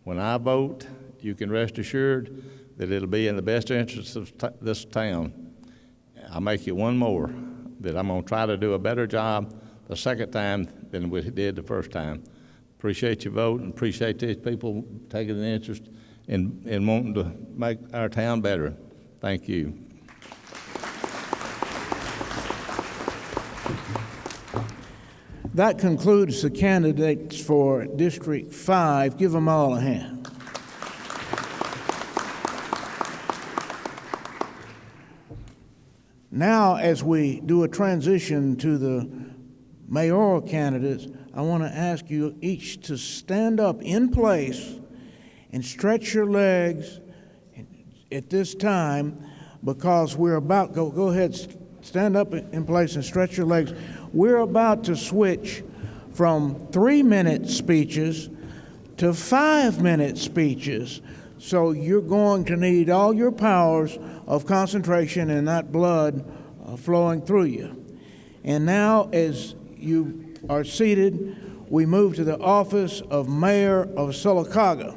When I vote, you can rest assured that it'll be in the best interest of this town. I'll make you one more, that I'm going to try to do a better job the second time than we did the first time. Appreciate your vote, and appreciate these people taking an interest in wanting to make our town better. Thank you. That concludes the candidates for District 5. Give them all a hand. Now, as we do a transition to the mayoral candidates, I want to ask you each to stand up in place and stretch your legs at this time, because we're about, go ahead, stand up in place and stretch your legs. We're about to switch from 3-minute speeches to 5-minute speeches. So you're going to need all your powers of concentration and that blood flowing through you. And now, as you are seated, we move to the office of Mayor of Sylacauga.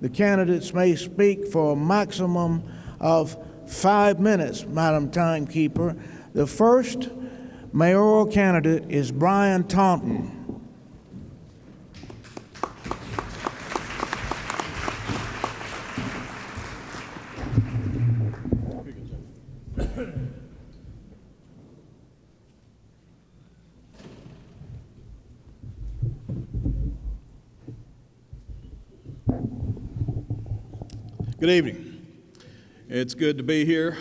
The candidates may speak for a maximum of 5 minutes, Madam Timekeeper. The first mayoral candidate is Brian Taunton. Good evening. It's good to be here.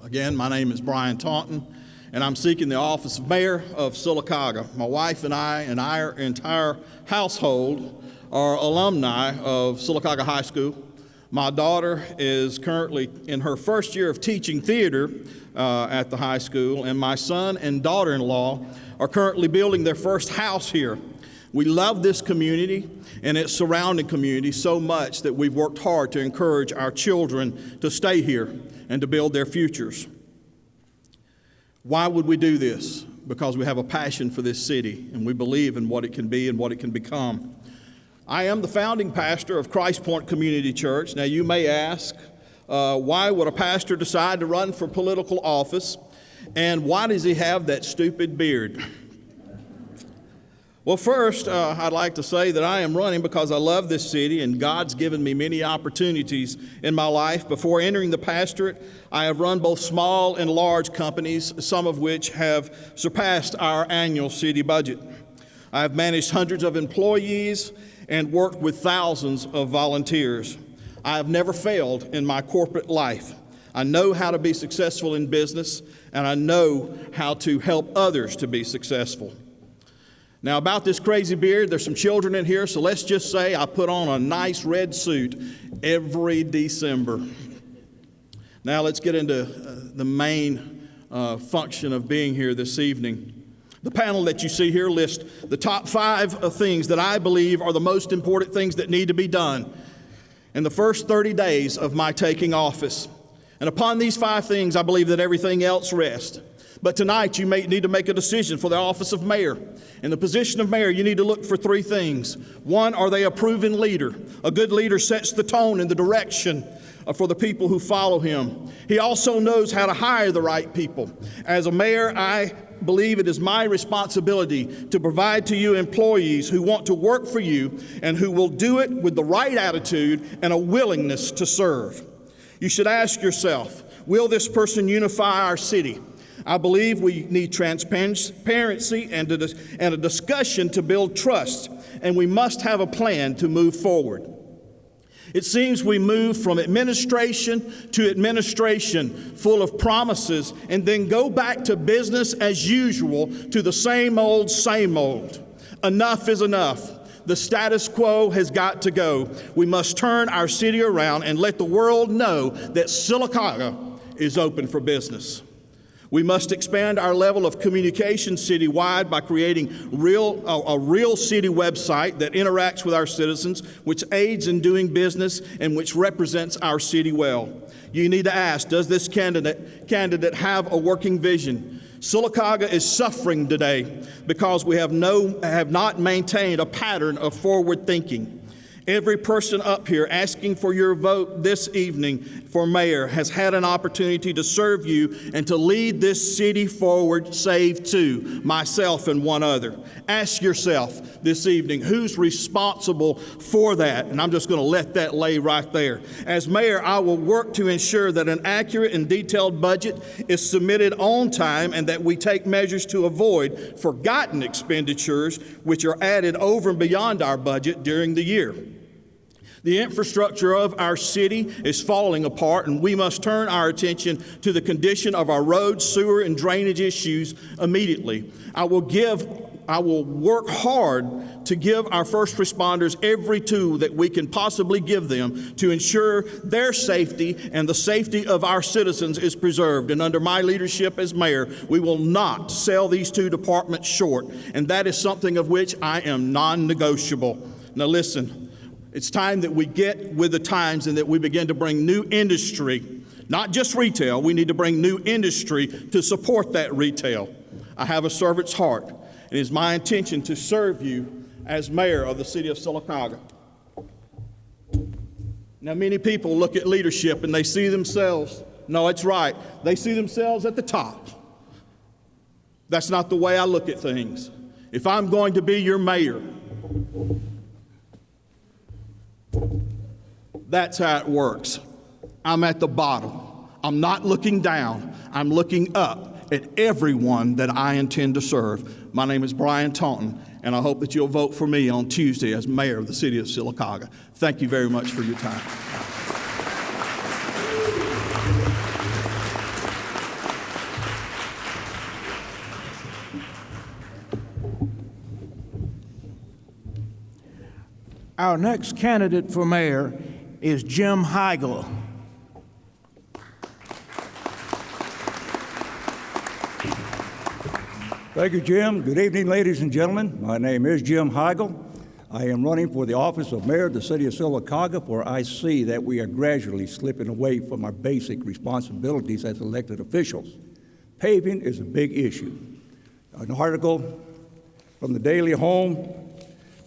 Again, my name is Brian Taunton, and I'm seeking the office of Mayor of Sylacauga. My wife and I and our entire household are alumni of Sylacauga High School. My daughter is currently in her first year of teaching theater at the high school, and my son and daughter-in-law are currently building their first house here. We love this community and its surrounding community so much that we've worked hard to encourage our children to stay here and to build their futures. Why would we do this? Because we have a passion for this city and we believe in what it can be and what it can become. I am the founding pastor of Christ Point Community Church. Now you may ask, why would a pastor decide to run for political office, and why does he have that stupid beard? Well, first, I'd like to say that I am running because I love this city and God's given me many opportunities in my life. Before entering the pastorate, I have run both small and large companies, some of which have surpassed our annual city budget. I have managed hundreds of employees and worked with thousands of volunteers. I have never failed in my corporate life. I know how to be successful in business, and I know how to help others to be successful. Now, about this crazy beard, there's some children in here, so let's just say I put on a nice red suit every December. Now, let's get into the main function of being here this evening. The panel that you see here lists the top 5 things that I believe are the most important things that need to be done in the first 30 days of my taking office. And upon these 5 things, I believe that everything else rests. But tonight, you may need to make a decision for the office of mayor. In the position of mayor, you need to look for 3 things. 1, are they a proven leader? A good leader sets the tone and the direction for the people who follow him. He also knows how to hire the right people. As a mayor, I believe it is my responsibility to provide to you employees who want to work for you and who will do it with the right attitude and a willingness to serve. You should ask yourself, will this person unify our city? I believe we need transparency and a discussion to build trust, and we must have a plan to move forward. It seems we move from administration to administration full of promises and then go back to business as usual, to the same old, same old. Enough is enough. The status quo has got to go. We must turn our city around and let the world know that Sylacauga is open for business. We must expand our level of communication citywide by creating a real city website that interacts with our citizens, which aids in doing business and which represents our city well. You need to ask, does this candidate have a working vision? Sylacauga is suffering today because we have not maintained a pattern of forward thinking. Every person up here asking for your vote this evening for mayor has had an opportunity to serve you and to lead this city forward, save 2, myself and 1 other. Ask yourself this evening, who's responsible for that? And I'm just going to let that lay right there. As mayor, I will work to ensure that an accurate and detailed budget is submitted on time and that we take measures to avoid forgotten expenditures which are added over and beyond our budget during the year. The infrastructure of our city is falling apart, and we must turn our attention to the condition of our roads, sewer, and drainage issues immediately. I will give I will work hard to give our first responders every tool that we can possibly give them to ensure their safety and the safety of our citizens is preserved. And under my leadership as mayor, we will not sell these two departments short. And that is something of which I am non-negotiable. Now listen, it's time that we get with the times and that we begin to bring new industry, not just retail. We need to bring new industry to support that retail. I have a servant's heart. It is my intention to serve you as mayor of the city of Sylacauga. Now, many people look at leadership and they see themselves. No, it's right. They see themselves at the top. That's not the way I look at things. If I'm going to be your mayor, that's how it works. I'm at the bottom. I'm not looking down. I'm looking up at everyone that I intend to serve. My name is Brian Taunton, and I hope that you'll vote for me on Tuesday as mayor of the city of Sylacauga. Thank you very much for your time. Our next candidate for mayor is Jim HEIGL. Thank you, Jim. Good evening, ladies and gentlemen. My name is Jim HEIGL. I am running for the office of mayor of the city of Sylacauga, for I see that we are gradually slipping away from our basic responsibilities as elected officials. Paving is a big issue. An article from the Daily Home,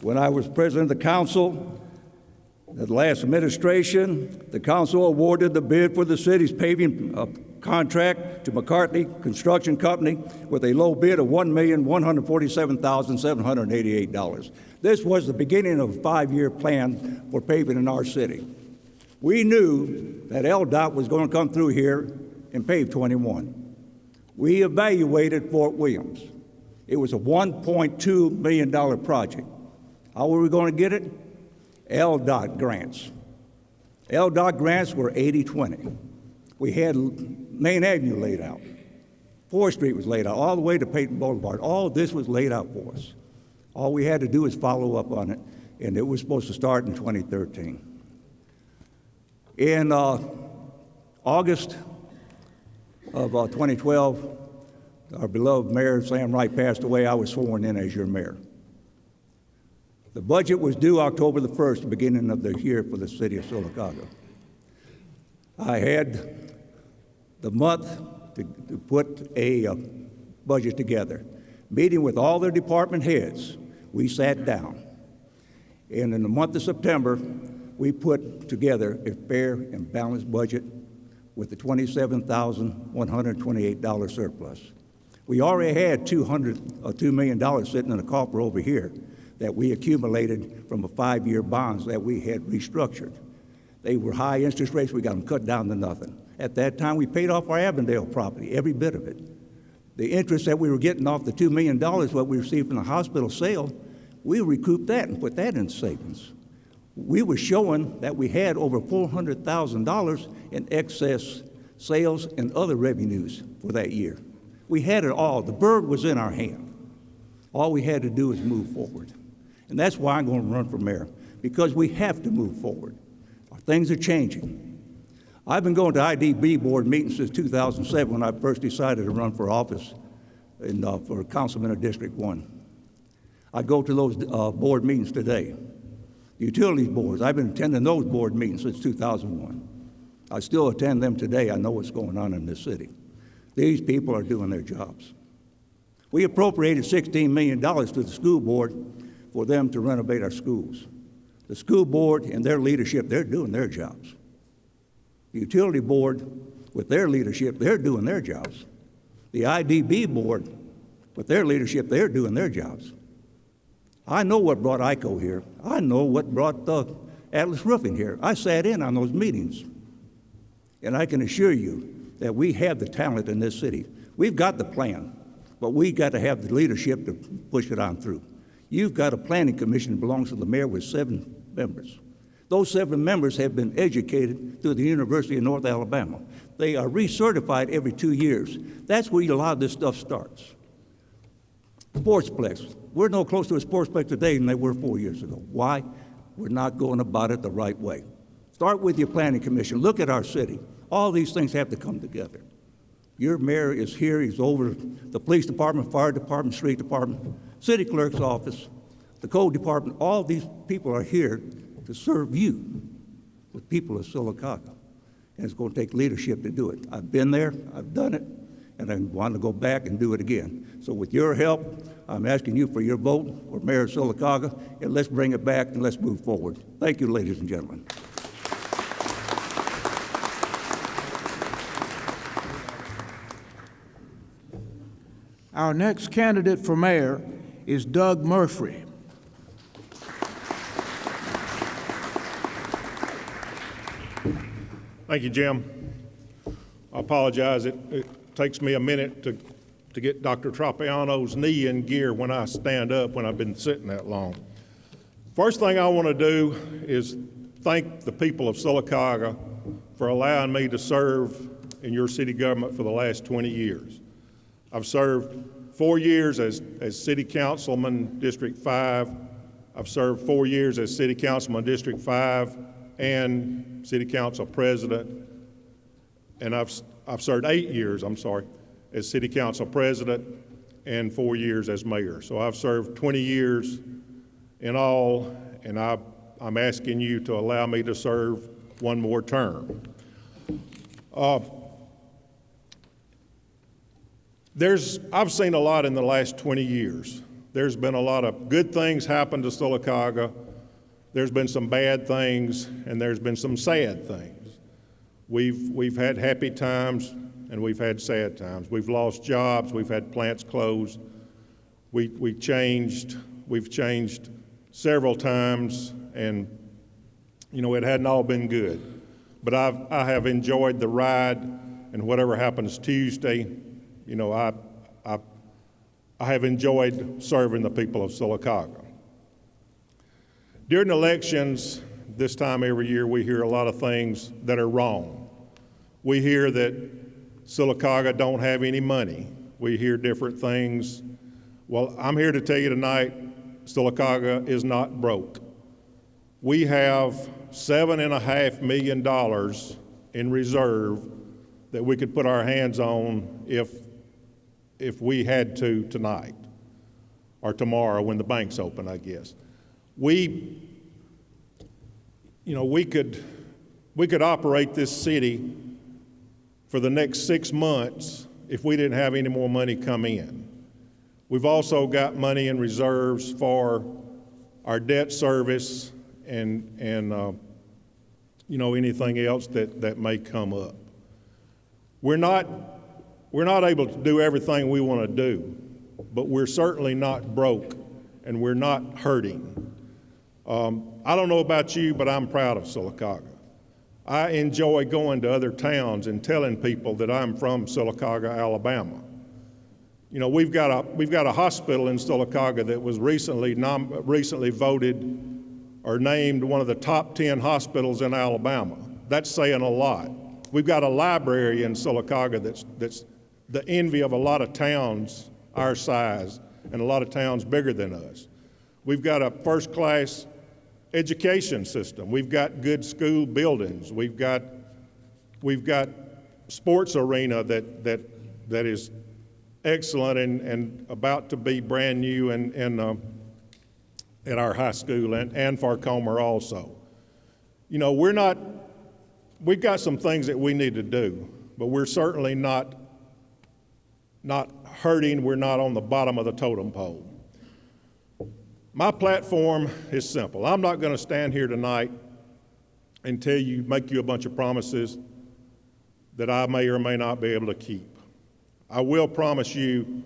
when I was president of the council, the last administration, the council awarded the bid for the city's paving contract to McCartney Construction Company with a low bid of $1,147,788. This was the beginning of a 5-year plan for paving in our city. We knew that LDOT was going to come through here and pave 21. We evaluated Fort Williams. It was a $1.2 million project. How were we going to get it? LDOT grants. LDOT grants were 80-20. We had Main Avenue laid out. 4th Street was laid out, all the way to Peyton Boulevard. All this was laid out for us. All we had to do was follow up on it, and it was supposed to start in 2013. In August of 2012, our beloved Mayor Sam Wright passed away. I was sworn in as your mayor. The budget was due October the 1st, the beginning of the year for the city of Sylacauga. I had the month to put a budget together. Meeting with all their department heads, we sat down. And in the month of September, we put together a fair and balanced budget with a $27,128 surplus. We already had $2 million sitting in a coffer over here that we accumulated from a 5-year bonds that we had restructured. They were high interest rates. We got them cut down to nothing. At that time, we paid off our Avondale property, every bit of it. The interest that we were getting off the $2 million, what we received from the hospital sale, we recouped that and put that in savings. We were showing that we had over $400,000 in excess sales and other revenues for that year. We had it all. The bird was in our hand. All we had to do was move forward. And that's why I'm going to run for mayor, because we have to move forward. Things are changing. I've been going to IDB board meetings since 2007 when I first decided to run for office for councilman of District 1. I go to those board meetings today. The utilities boards, I've been attending those board meetings since 2001. I still attend them today. I know what's going on in this city. These people are doing their jobs. We appropriated $16 million to the school board for them to renovate our schools. The school board and their leadership, they're doing their jobs. The utility board, with their leadership, they're doing their jobs. The IDB board, with their leadership, they're doing their jobs. I know what brought ICO here. I know what brought Atlas Roofing here. I sat in on those meetings. And I can assure you that we have the talent in this city. We've got the plan, but we've got to have the leadership to push it on through. You've got a planning commission that belongs to the mayor with 7 members. Those 7 members have been educated through the University of North Alabama. They are recertified every 2 years. That's where a lot of this stuff starts. Sportsplex. We're no closer to a sportsplex today than they were 4 years ago. Why? We're not going about it the right way. Start with your planning commission. Look at our city. All these things have to come together. Your mayor is here. He's over the police department, fire department, street department, city clerk's office, the code department. All these people are here to serve you, the people of Sylacauga. And it's going to take leadership to do it. I've been there. I've done it. And I want to go back and do it again. So with your help, I'm asking you for your vote for Mayor of Sylacauga, and let's bring it back and let's move forward. Thank you, ladies and gentlemen. Our next candidate for mayor is Doug Murphy. Thank you, Jim. I apologize. It takes me a minute to get Dr. Tropiano's knee in gear when I stand up when I've been sitting that long. First thing I want to do is thank the people of Sylacauga for allowing me to serve in your city government for the last 20 years. I've served 4 years as city councilman, District 5. I've served 4 years as city councilman, District 5, and city council president. And I've served 8 years, as city council president and 4 years as mayor. So I've served 20 years in all, and I'm asking you to allow me to serve one more term. I've seen a lot in the last 20 years. There's been a lot of good things happen to Sylacauga. There's been some bad things, and there's been some sad things. We've had happy times, and we've had sad times. We've lost jobs. We've had plants closed. We've changed several times, and it hadn't all been good. But I have enjoyed the ride, and whatever happens Tuesday, I have enjoyed serving the people of Sylacauga. During elections, this time every year, we hear a lot of things that are wrong. We hear that Sylacauga don't have any money. We hear different things. Well, I'm here to tell you tonight, Sylacauga is not broke. We have $7.5 million in reserve that we could put our hands on if we had to tonight or tomorrow when the bank's open, I guess. We could operate this city for the next 6 months if we didn't have any more money come in. We've also got money in reserves for our debt service and anything else that may come up. We're not able to do everything we want to do, but we're certainly not broke, and we're not hurting. I don't know about you, but I'm proud of Sylacauga. I enjoy going to other towns and telling people that I'm from Sylacauga, Alabama. We've got a hospital in Sylacauga that was recently voted or named one of the top 10 hospitals in Alabama. That's saying a lot. We've got a library in Sylacauga that's the envy of a lot of towns our size and a lot of towns bigger than us. We've got a first-class education system. We've got good school buildings. We've got sports arena that is excellent and about to be brand new at our high school and for Comer also. We've got some things that we need to do, but we're certainly not hurting. We're not on the bottom of the totem pole. My platform is simple. I'm not going to stand here tonight and make you a bunch of promises that I may or may not be able to keep. I will promise you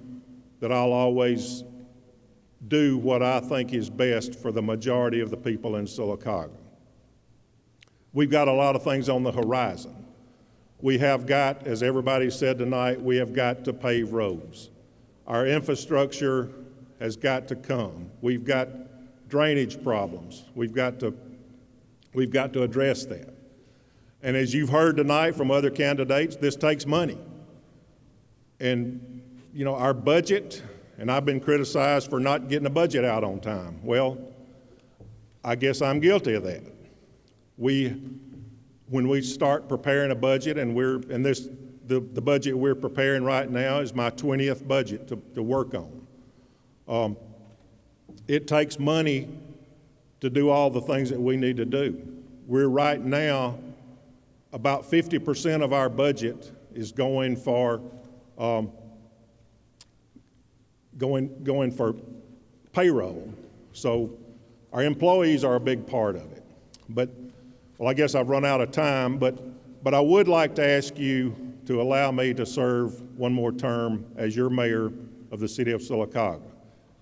that I'll always do what I think is best for the majority of the people in Sylacauga. We've got a lot of things on the horizon. We have got, as everybody said tonight, we have got to pave roads. Our infrastructure has got to come. We've got drainage problems. We've got to address that. And as you've heard tonight from other candidates, this takes money. And our budget And I've been criticized for not getting a budget out on time. Well, I guess I'm guilty of that. When we start preparing a budget, the budget we're preparing right now is my 20th budget to work on. It takes money to do all the things that we need to do. We're right now, about 50% of our budget is going for payroll. So our employees are a big part of it. But, well, I guess I've run out of time, but I would like to ask you to allow me to serve one more term as your mayor of the city of Sylacauga.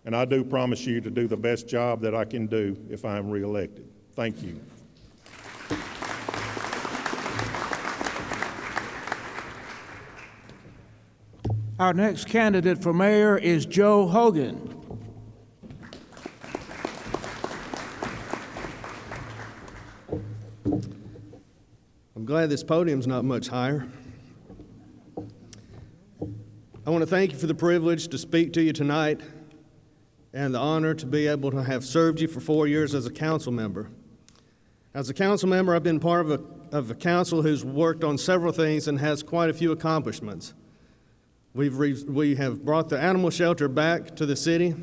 And I do promise you to do the best job that I can do if I am reelected. Thank you. Our next candidate for mayor is Joe Hogan. I'm glad this podium's not much higher. I want to thank you for the privilege to speak to you tonight and the honor to be able to have served you for 4 years as a council member. As a council member, I've been part of a council who's worked on several things and has quite a few accomplishments. We have brought the animal shelter back to the city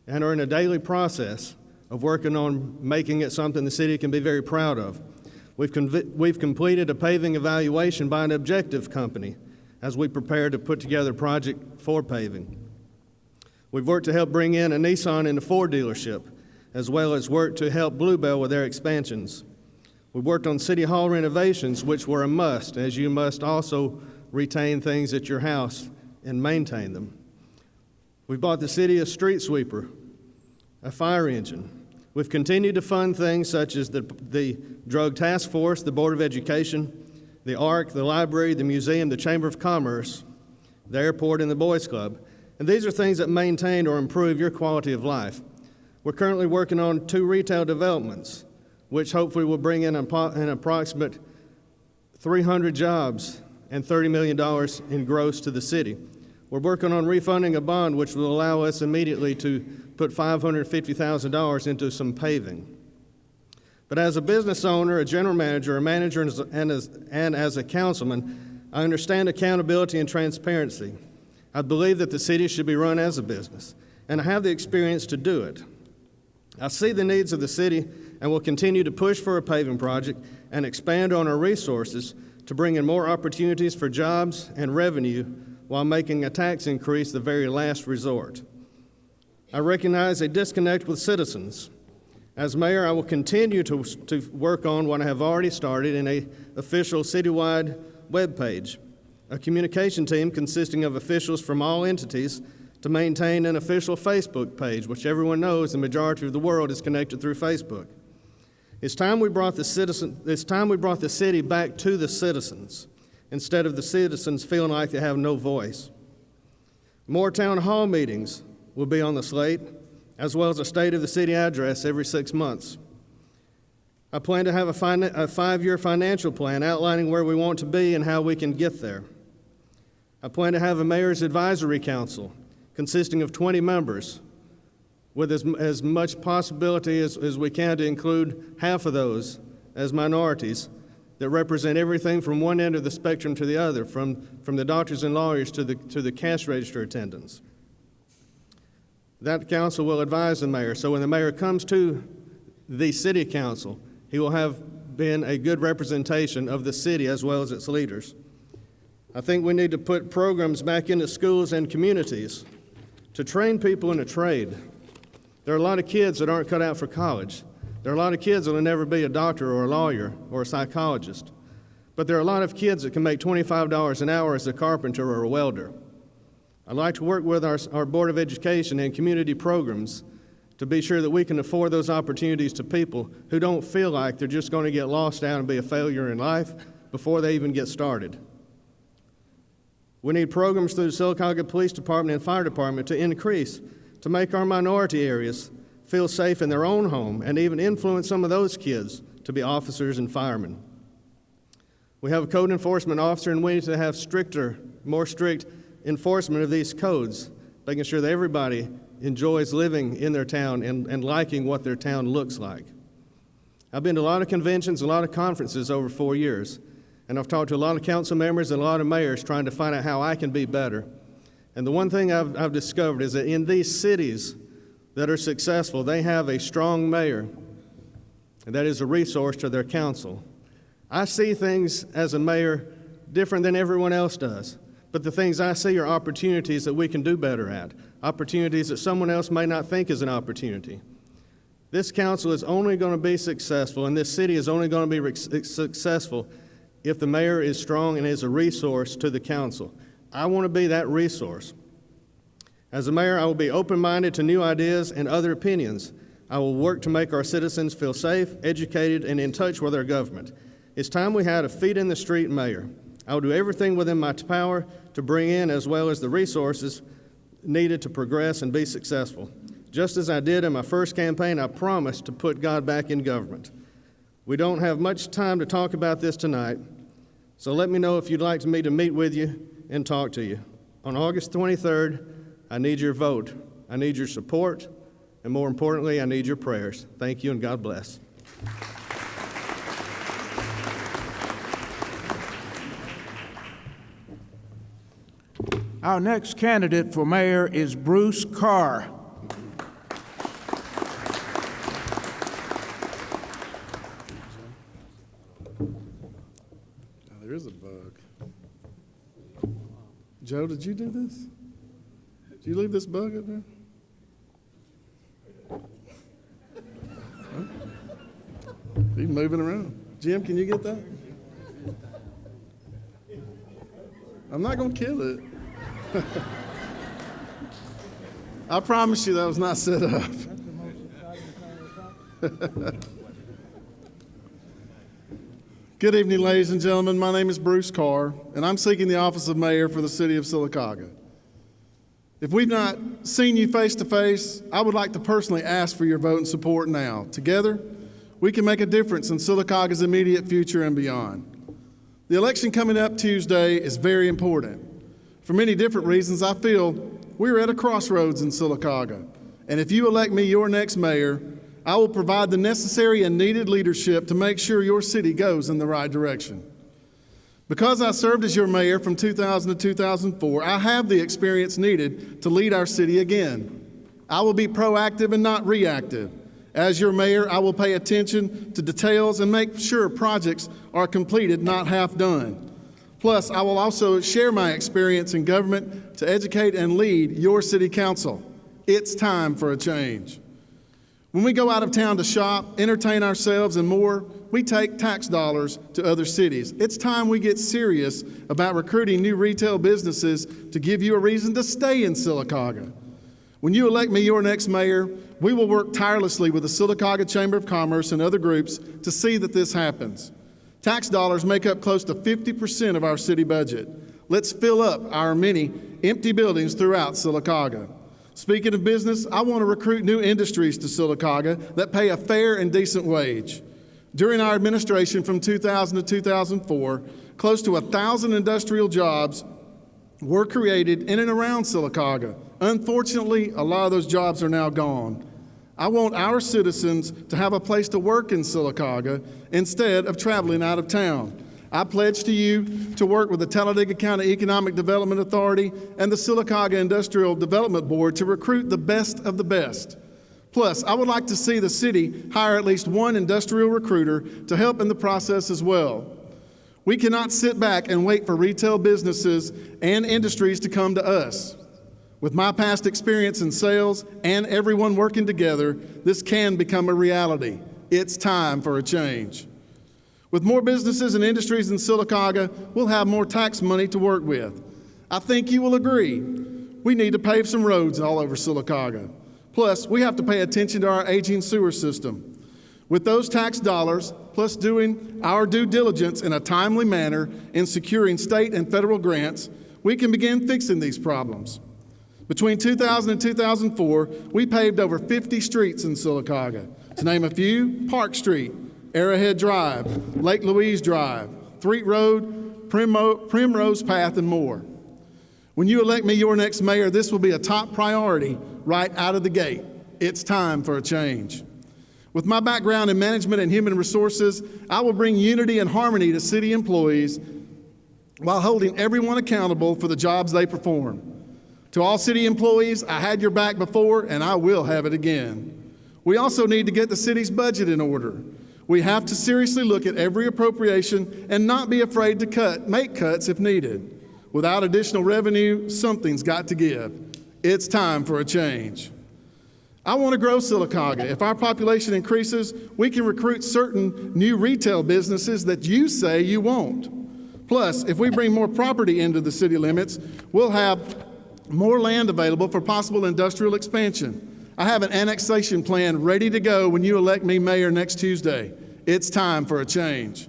and are in a daily process of working on making it something the city can be very proud of. We've completed a paving evaluation by an objective company as we prepare to put together a project for paving. We've worked to help bring in a Nissan and a Ford dealership, as well as worked to help Bluebell with their expansions. We worked on City Hall renovations, which were a must, as you must also retain things at your house and maintain them. We bought the city a street sweeper, a fire engine. We've continued to fund things such as the Drug Task Force, the Board of Education, the ARC, the library, the museum, the Chamber of Commerce, the airport, and the Boys Club. And these are things that maintain or improve your quality of life. We're currently working on 2 retail developments, which hopefully will bring in an approximate 300 jobs and $30 million in gross to the city. We're working on refunding a bond which will allow us immediately to put $550,000 into some paving. But as a business owner, a general manager, a manager, and as a councilman, I understand accountability and transparency. I believe that the city should be run as a business, and I have the experience to do it. I see the needs of the city and will continue to push for a paving project and expand on our resources to bring in more opportunities for jobs and revenue while making a tax increase the very last resort. I recognize a disconnect with citizens. As mayor, I will continue to work on what I have already started in an official citywide webpage, a communication team consisting of officials from all entities to maintain an official Facebook page, which everyone knows the majority of the world is connected through Facebook. It's time we brought the city back to the citizens, instead of the citizens feeling like they have no voice. More town hall meetings will be on the slate, as well as a State of the City address every 6 months. I plan to have a 5-year financial plan outlining where we want to be and how we can get there. I plan to have a mayor's advisory council consisting of 20 members, with as much possibility as we can to include half of those as minorities that represent everything from one end of the spectrum to the other, from the doctors and lawyers to the cash register attendants. That council will advise the mayor, so when the mayor comes to the city council, he will have been a good representation of the city as well as its leaders. I think we need to put programs back into schools and communities to train people in a trade. There are a lot of kids that aren't cut out for college. There are a lot of kids that will never be a doctor or a lawyer or a psychologist. But there are a lot of kids that can make $25 an hour as a carpenter or a welder. I'd like to work with our Board of Education and community programs to be sure that we can afford those opportunities to people who don't feel like they're just going to get lost out and be a failure in life before they even get started. We need programs through the Sylacauga Police Department and Fire Department to increase, to make our minority areas feel safe in their own home and even influence some of those kids to be officers and firemen. We have a code enforcement officer and we need to have more strict enforcement of these codes making sure that everybody enjoys living in their town and liking what their town looks like. I've been to a lot of conventions, a lot of conferences over 4 years, and I've talked to a lot of council members and a lot of mayors trying to find out how I can be better. And the one thing I've discovered is that in these cities that are successful, they have a strong mayor, and that is a resource to their council. I see things as a mayor different than everyone else does, but the things I see are opportunities that we can do better at, opportunities that someone else may not think is an opportunity. This council is only going to be successful, and this city is only going to be successful if the mayor is strong and is a resource to the council. I want to be that resource. As a mayor, I will be open-minded to new ideas and other opinions. I will work to make our citizens feel safe, educated, and in touch with our government. It's time we had a feet-in-the-street mayor. I will do everything within my power to bring in as well as the resources needed to progress and be successful. Just as I did in my first campaign, I promised to put God back in government. We don't have much time to talk about this tonight, so let me know if you'd like me to meet with you and talk to you. On August 23rd, I need your vote. I need your support, and more importantly, I need your prayers. Thank you, and God bless. Our next candidate for mayor is Bruce Carr. There is a bug. Joe, did you do this? Did you leave this bug up there? Huh? He's moving around. Jim, can you get that? I'm not going to kill it. I promise you that was not set up. Good evening, ladies and gentlemen. My name is Bruce Carr, and I'm seeking the office of mayor for the city of Sylacauga. If we've not seen you face to face, I would like to personally ask for your vote and support now. Together, we can make a difference in Sylacauga's immediate future and beyond. The election coming up Tuesday is very important. For many different reasons, I feel we're at a crossroads in Sylacauga, and if you elect me your next mayor, I will provide the necessary and needed leadership to make sure your city goes in the right direction. Because I served as your mayor from 2000 to 2004, I have the experience needed to lead our city again. I will be proactive and not reactive. As your mayor, I will pay attention to details and make sure projects are completed, not half done. Plus, I will also share my experience in government to educate and lead your city council. It's time for a change. When we go out of town to shop, entertain ourselves, and more, we take tax dollars to other cities. It's time we get serious about recruiting new retail businesses to give you a reason to stay in Sylacauga. When you elect me your next mayor, we will work tirelessly with the Sylacauga Chamber of Commerce and other groups to see that this happens. Tax dollars make up close to 50% of our city budget. Let's fill up our many empty buildings throughout Sylacauga. Speaking of business, I want to recruit new industries to Sylacauga that pay a fair and decent wage. During our administration from 2000 to 2004, close to 1,000 industrial jobs were created in and around Sylacauga. Unfortunately, a lot of those jobs are now gone. I want our citizens to have a place to work in Sylacauga instead of traveling out of town. I pledge to you to work with the Talladega County Economic Development Authority and the Sylacauga Industrial Development Board to recruit the best of the best. Plus, I would like to see the city hire at least one industrial recruiter to help in the process as well. We cannot sit back and wait for retail businesses and industries to come to us. With my past experience in sales and everyone working together, this can become a reality. It's time for a change. With more businesses and industries in Sylacauga, we'll have more tax money to work with. I think you will agree. We need to pave some roads all over Sylacauga. Plus, we have to pay attention to our aging sewer system. With those tax dollars, plus doing our due diligence in a timely manner in securing state and federal grants, we can begin fixing these problems. Between 2000 and 2004, we paved over 50 streets in Sylacauga. To name a few: Park Street, Arrowhead Drive, Lake Louise Drive, Threet Road, Primrose Path, and more. When you elect me your next mayor, this will be a top priority right out of the gate. It's time for a change. With my background in management and human resources, I will bring unity and harmony to city employees while holding everyone accountable for the jobs they perform. To all city employees, I had your back before and I will have it again. We also need to get the city's budget in order. We have to seriously look at every appropriation and not be afraid to make cuts if needed. Without additional revenue, something's got to give. It's time for a change. I want to grow Sylacauga. If our population increases, we can recruit certain new retail businesses that you say you won't. Plus, if we bring more property into the city limits, we'll have more land available for possible industrial expansion. I have an annexation plan ready to go when you elect me mayor next Tuesday. It's time for a change.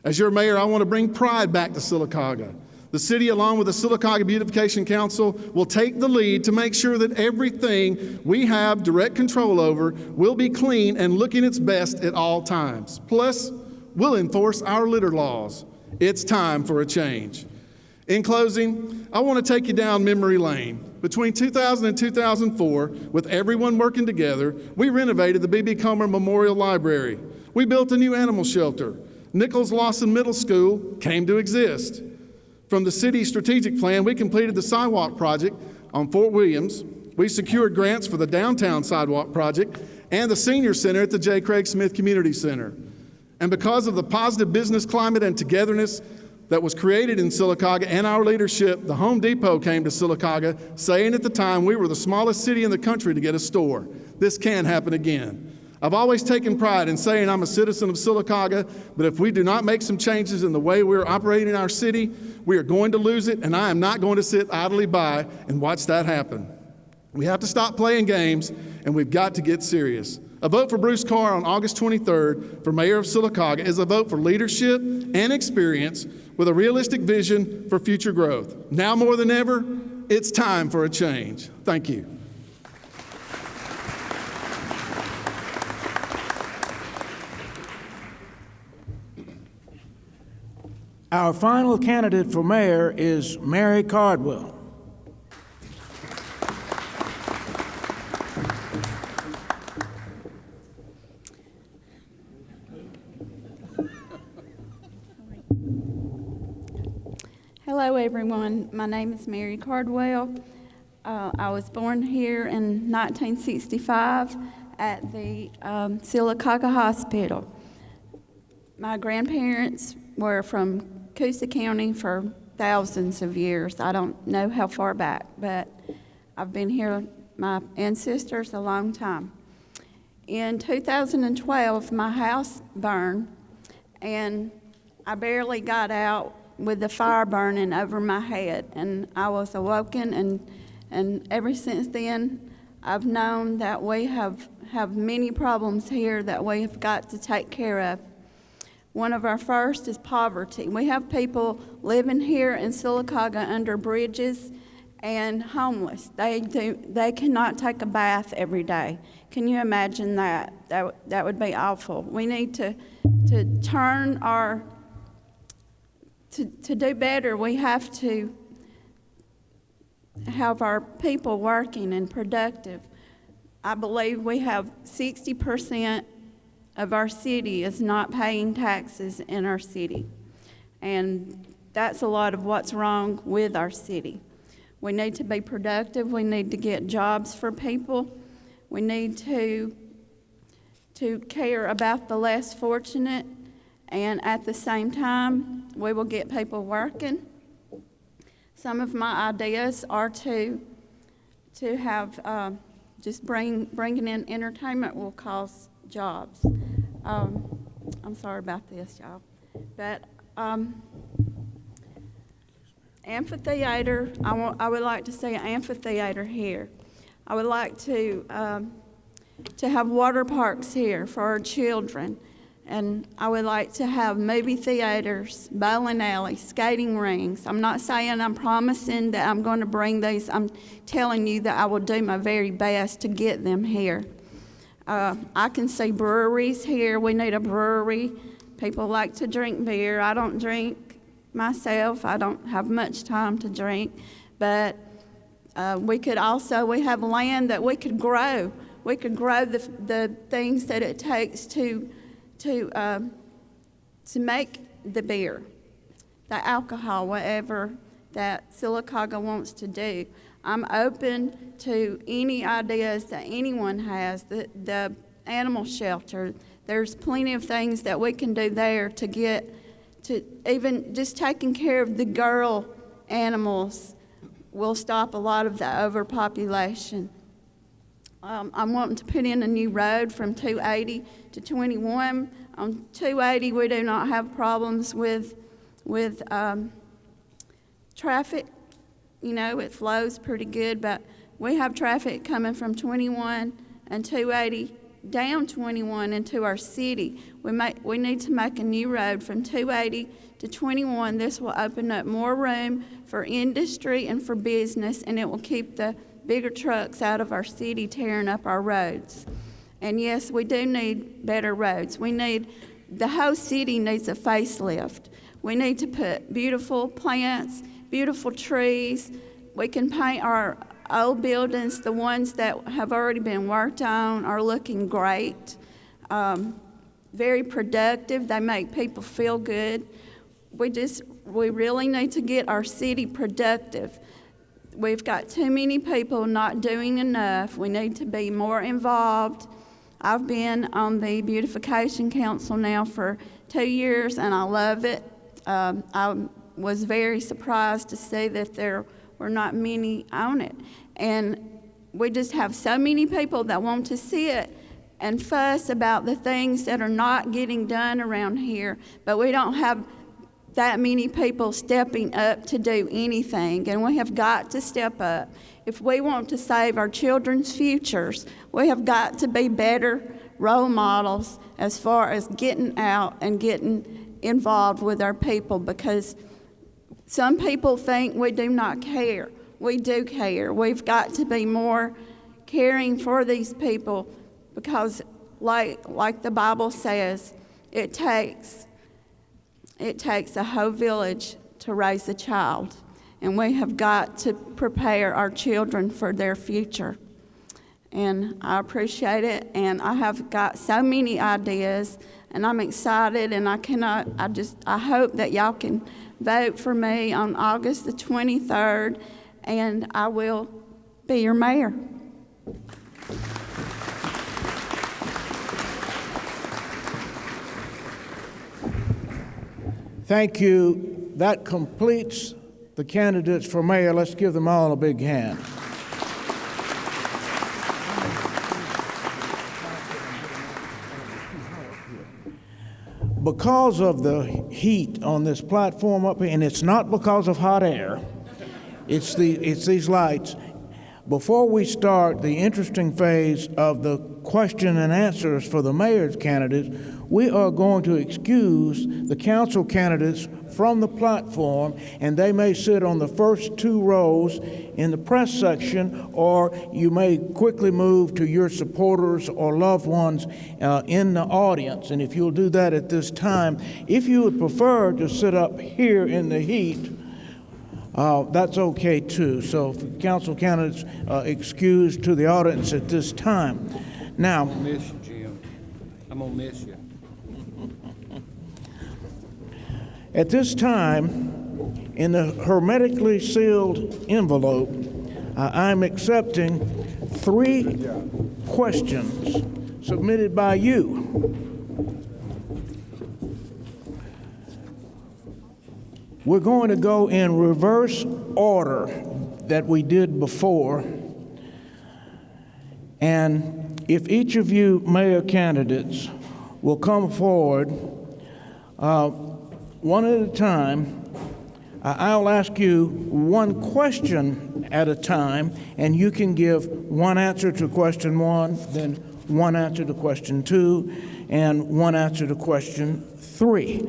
As your mayor, I want to bring pride back to Sylacauga. The city, along with the Sylacauga Beautification Council, will take the lead to make sure that everything we have direct control over will be clean and looking its best at all times. Plus, we'll enforce our litter laws. It's time for a change. In closing, I want to take you down memory lane. Between 2000 and 2004, with everyone working together, we renovated the B.B. Comer Memorial Library. We built a new animal shelter. Nichols Lawson Middle School came to exist. From the city's strategic plan, we completed the sidewalk project on Fort Williams. We secured grants for the downtown sidewalk project and the senior center at the J. Craig Smith Community Center. And because of the positive business climate and togetherness that was created in Sylacauga and our leadership, the Home Depot came to Sylacauga, saying at the time we were the smallest city in the country to get a store. This can happen again. I've always taken pride in saying I'm a citizen of Sylacauga, but if we do not make some changes in the way we're operating our city, we are going to lose it, and I am not going to sit idly by and watch that happen. We have to stop playing games, and we've got to get serious. A vote for Bruce Carr on August 23rd for mayor of Sylacauga is a vote for leadership and experience with a realistic vision for future growth. Now more than ever, it's time for a change. Thank you. Our final candidate for mayor is Mary Cardwell. Hello, everyone. My name is Mary Cardwell. I was born here in 1965 at the Sylacauga Hospital. My grandparents were from Coosa County for thousands of years. I don't know how far back, but I've been here, my ancestors, a long time. In 2012, my house burned, and I barely got out with the fire burning over my head, and I was awoken, and ever since then, I've known that we have many problems here that we have got to take care of. One of our first is poverty. We have people living here in Sylacauga under bridges and homeless. They cannot take a bath every day. Can you imagine that? That would be awful. We need to turn our, to do better, we have to have our people working and productive. I believe we have 60% of our city is not paying taxes in our city. And that's a lot of what's wrong with our city. We need to be productive. We need to get jobs for people. We need to care about the less fortunate. And at the same time, we will get people working. Some of my ideas are to have just bringing in entertainment will cause jobs. I'm sorry about this, y'all. But amphitheater, I would like to see an amphitheater here. I would like to have water parks here for our children. And I would like to have movie theaters, bowling alleys, skating rings. I'm not saying I'm promising that I'm going to bring these. I'm telling you that I will do my very best to get them here. I can see breweries here. We need a brewery. People like to drink beer. I don't drink myself. I don't have much time to drink. But we have land that we could grow. We could grow the things that it takes to make the beer, the alcohol, whatever that Sylacauga wants to do. I'm open to any ideas that anyone has. The animal shelter, there's plenty of things that we can do there to get to even just taking care of the girl animals will stop a lot of the overpopulation. I'm wanting to put in a new road from 280 to 21. On 280, we do not have problems with traffic. You know, it flows pretty good, but we have traffic coming from 21 and 280 down 21 into our city. We need to make a new road from 280 to 21. This will open up more room for industry and for business, and it will keep the bigger trucks out of our city tearing up our roads. And yes, we do need better roads. The whole city needs a facelift. We need to put beautiful plants, beautiful trees. We can paint our old buildings. The ones that have already been worked on are looking great, very productive. They make people feel good. We really need to get our city productive. We've got too many people not doing enough. We need to be more involved. I've been on the Beautification Council now for 2 years, and I love it. I was very surprised to see that there were not many on it. And we just have so many people that want to see it and fuss about the things that are not getting done around here, but we don't have that many people stepping up to do anything, and we have got to step up. If we want to save our children's futures, we have got to be better role models as far as getting out and getting involved with our people, because some people think we do not care. We do care. We've got to be more caring for these people, because like the Bible says, it takes a whole village to raise a child, and we have got to prepare our children for their future. And I appreciate it, and I have got so many ideas, and I'm excited, and I hope that y'all can vote for me on August the 23rd, and I will be your mayor. Thank you. That completes the candidates for mayor. Let's give them all a big hand. Because of the heat on this platform up here, and it's not because of hot air, it's these lights. Before we start the interesting phase of the question and answers for the mayor's candidates, we are going to excuse the council candidates from the platform, and they may sit on the first 2 rows in the press section, or you may quickly move to your supporters or loved ones in the audience. And if you'll do that at this time, if you would prefer to sit up here in the heat, that's okay too. So council candidates excused to the audience at this time. Now, I'm gonna miss you, Jim. I'm gonna miss you. At this time, in the hermetically sealed envelope, I'm accepting 3 questions submitted by you. We're going to go in reverse order that we did before. And if each of you mayor candidates will come forward one at a time, I'll ask you 1 question at a time, and you can give 1 answer to question 1, then 1 answer to question 2, and 1 answer to question 3.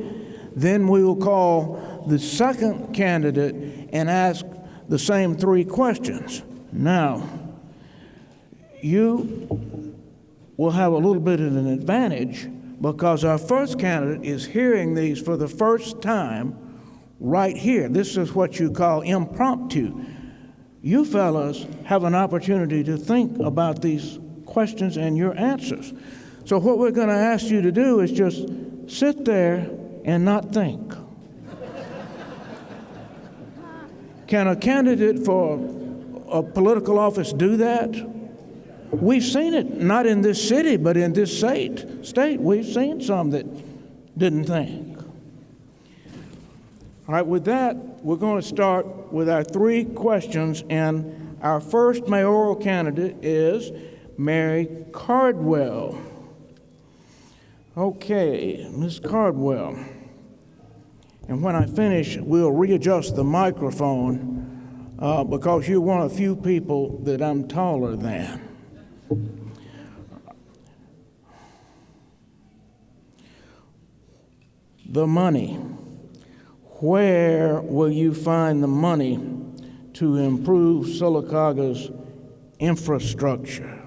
Then we will call the second candidate and ask the same 3 questions. Now, you will have a little bit of an advantage because our first candidate is hearing these for the first time right here. This is what you call impromptu. you fellas have an opportunity to think about these questions and your answers. So what we're going to ask you to do is just sit there and not think. Can a candidate for a political office do that? We've seen it, not in this city, but in this state. We've seen some that didn't think. All right, with that, we're going to start with our 3 questions, and our first mayoral candidate is Mary Cardwell. Okay, Ms. Cardwell. And when I finish, we'll readjust the microphone because you're one of the few people that I'm taller than. The money. Where will you find the money to improve Sylacauga's infrastructure?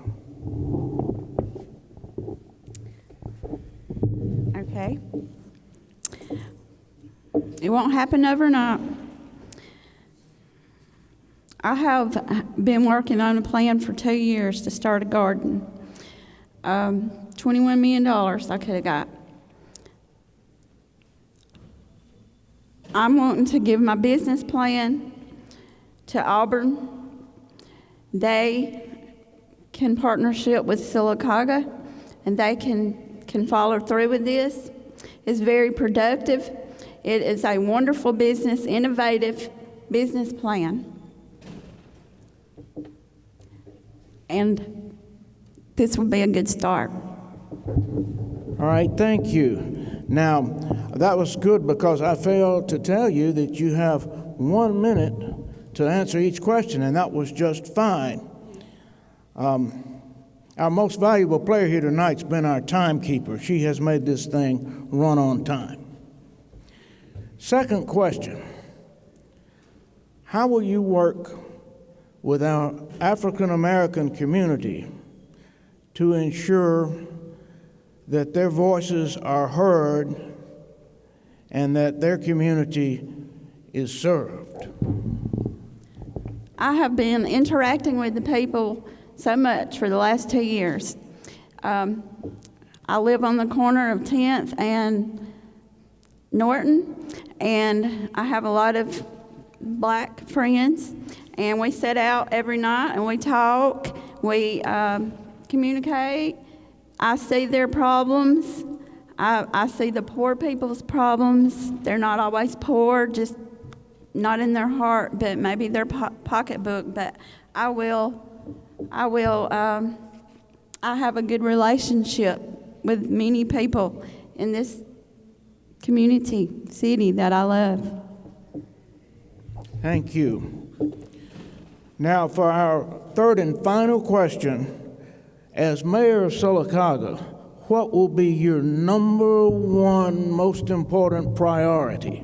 Okay. It won't happen overnight. I have been working on a plan for 2 years to start a garden. $21 million I could have got. I'm wanting to give my business plan to Auburn. They can partnership with Sylacauga, and they can follow through with this. It's very productive. It is a wonderful business, innovative business plan. And this will be a good start. All right, thank you. Now, that was good because I failed to tell you that you have 1 minute to answer each question, and that was just fine. Our most valuable player here tonight's been our timekeeper. She has made this thing run on time. Second question, how will you work with our African American community to ensure that their voices are heard and that their community is served? I have been interacting with the people so much for the last 2 years. I live on the corner of 10th and Norton, and I have a lot of black friends, and we sit out every night and we talk, we communicate. I see their problems. I see the poor people's problems. They're not always poor, just not in their heart, but maybe their pocketbook. But I have a good relationship with many people in this community, city that I love. Thank you. Now for our third and final question, as mayor of Sylacauga, what will be your number one most important priority?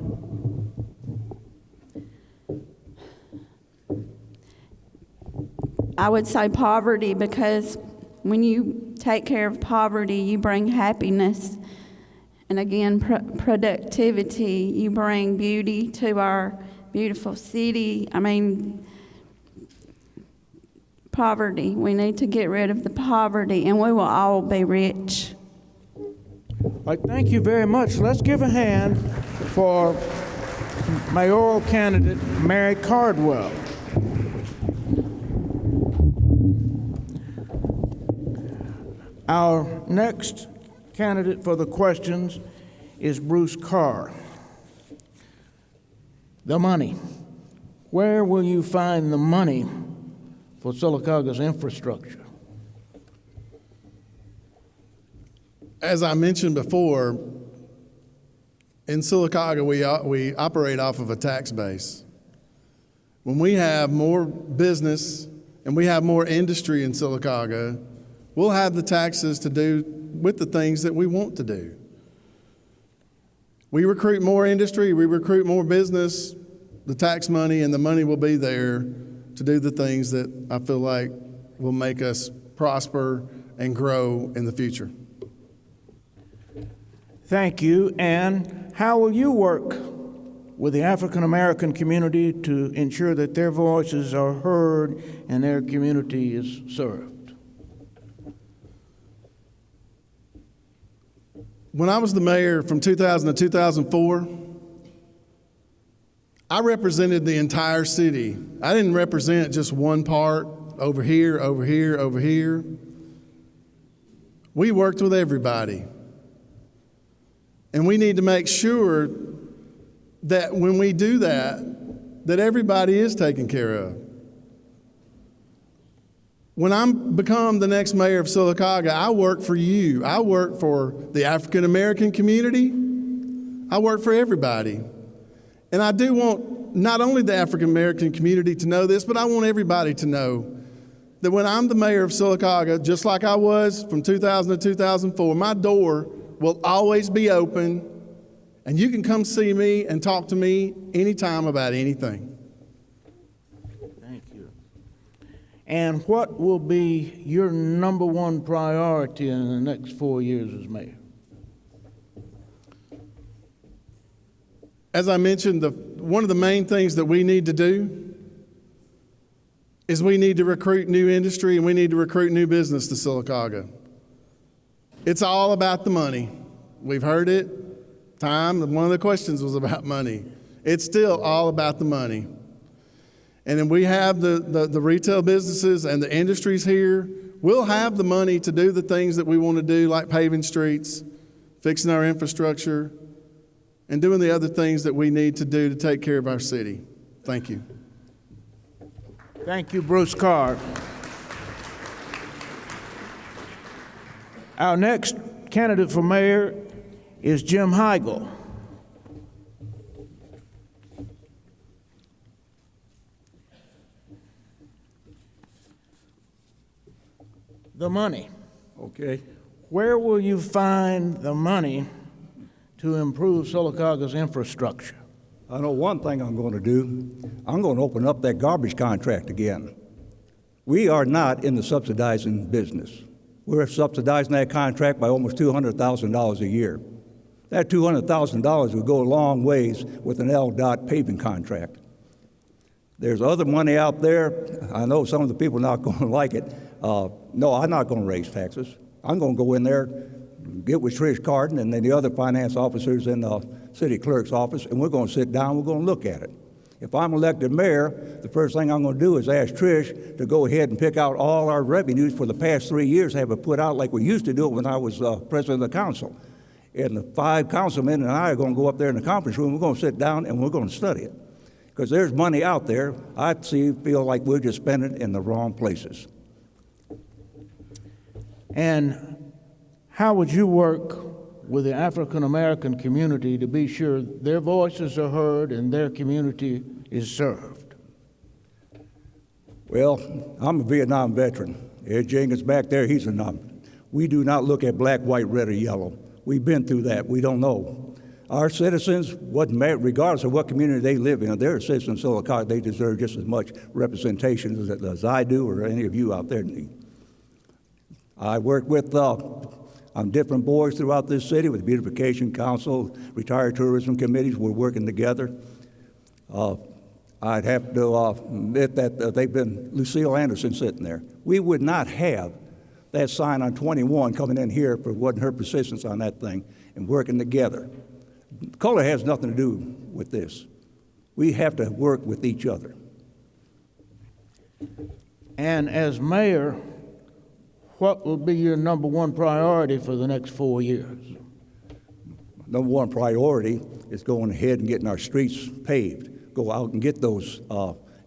I would say poverty, because when you take care of poverty, you bring happiness. And again, productivity, you bring beauty to our beautiful city. I mean, poverty. We need to get rid of the poverty, and we will all be rich. All right, thank you very much. Let's give a hand for mayoral candidate Mary Cardwell. Our next candidate for the questions is Bruce Carr. The money. Where will you find the money for Sylacauga's infrastructure? As I mentioned before, in Sylacauga, we operate off of a tax base. When we have more business and we have more industry in Sylacauga, we'll have the taxes to do with the things that we want to do. We recruit more industry, we recruit more business, the tax money and the money will be there to do the things that I feel like will make us prosper and grow in the future. Thank you. And how will you work with the African American community to ensure that their voices are heard and their community is served? When I was the mayor from 2000 to 2004, I represented the entire city. I didn't represent just one part, over here, over here, over here. We worked with everybody. And we need to make sure that when we do that, that everybody is taken care of. When I become the next mayor of Sylacauga, I work for you. I work for the African American community. I work for everybody. And I do want not only the African American community to know this, but I want everybody to know that when I'm the mayor of Sylacauga, just like I was from 2000 to 2004, my door will always be open, and you can come see me and talk to me anytime about anything. Thank you. And what will be your number one priority in the next 4 years as mayor? As I mentioned, one of the main things that we need to do is we need to recruit new industry and we need to recruit new business to Sylacauga. It's all about the money. We've heard it. One of the questions was about money. It's still all about the money. And then we have the retail businesses and the industries here. We'll have the money to do the things that we want to do, like paving streets, fixing our infrastructure, and doing the other things that we need to do to take care of our city. Thank you. Thank you, Bruce Carr. Our next candidate for mayor is Jim HEIGL. The money. Okay. Where will you find the money to improve Sylacauga's infrastructure? I know one thing I'm going to do. I'm going to open up that garbage contract again. We are not in the subsidizing business. We're subsidizing that contract by almost $200,000 a year. That $200,000 would go a long ways with an LDOT paving contract. There's other money out there. I know some of the people are not going to like it. No, I'm not going to raise taxes. I'm going to go in there, get with Trish CARDEN and then the other finance officers in the city clerk's office, and we're going to sit down, we're going to look at it. If I'm elected mayor, the first thing I'm going to do is ask Trish to go ahead and pick out all our revenues for the past 3 years, have it put out like we used to do it when I was president of the council. And the 5 councilmen and I are going to go up there in the conference room, we're going to sit down and we're going to study it. Because there's money out there, I feel like we're just spending it in the wrong places. And how would you work with the African American community to be sure their voices are heard and their community is served? Well, I'm a Vietnam veteran. Ed Jenkins back there, he's a number. We do not look at black, white, red, or yellow. We've been through that. We don't know. Our citizens, regardless of what community they live in, they're citizens of Sylacauga. They deserve just as much representation as I do or any of you out there need. I work with on different boards throughout this city with the Beautification Council, Retired Tourism Committees. We're working together. I'd have to admit that they've been Lucille Anderson sitting there. We would not have that sign on 21 coming in here if it wasn't her persistence on that thing and working together. Color has nothing to do with this. We have to work with each other. And as mayor, what will be your number one priority for the next 4 years? Number one priority is going ahead and getting our streets paved. Go out and get those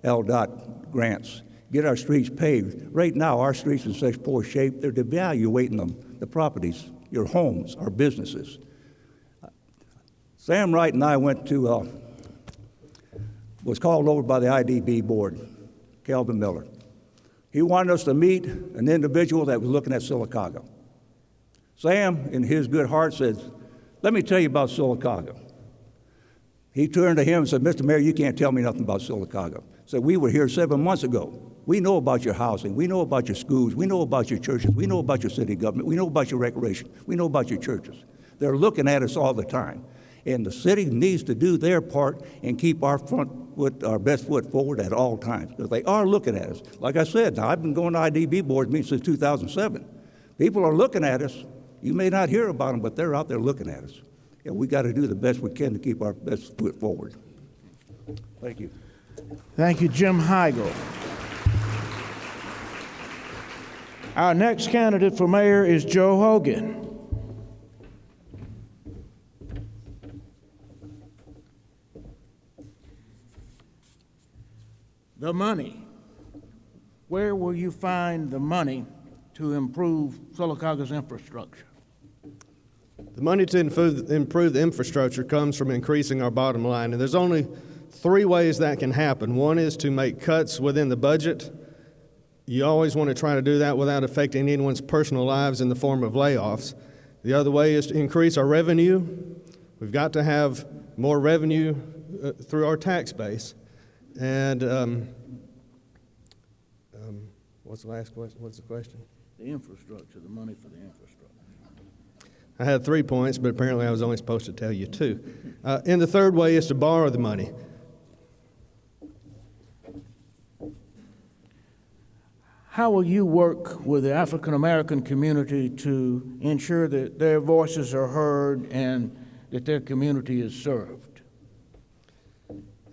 LDOT grants. Get our streets paved. Right now, our streets are in such poor shape, they're devaluating them, the properties, your homes, our businesses. Sam Wright and I went to, was called over by the IDB board, Calvin Miller. He wanted us to meet an individual that was looking at Sylacauga. Sam, in his good heart, said, let me tell you about Sylacauga. He turned to him and said, Mr. Mayor, you can't tell me nothing about Sylacauga. Said, we were here 7 months ago. We know about your housing. We know about your schools. We know about your churches. We know about your city government. We know about your recreation. We know about your churches. They're looking at us all the time. And the city needs to do their part and keep our best foot forward at all times, because they are looking at us. Like I said, now I've been going to IDB board meetings since 2007. People are looking at us. You may not hear about them, but they're out there looking at us. And we got to do the best we can to keep our best foot forward. Thank you. Thank you, Jim HEIGL. Our next candidate for mayor is Joe Hogan. The money. Where will you find the money to improve Sylacauga's infrastructure? The money to improve the infrastructure comes from increasing our bottom line, and there's only 3 ways that can happen. One is to make cuts within the budget. You always want to try to do that without affecting anyone's personal lives in the form of layoffs. The other way is to increase our revenue. We've got to have more revenue through our tax base. And what's the last question? What's the question? The infrastructure, the money for the infrastructure. I had 3 points, but apparently I was only supposed to tell you 2. And the third way is to borrow the money. How will you work with the African American community to ensure that their voices are heard and that their community is served?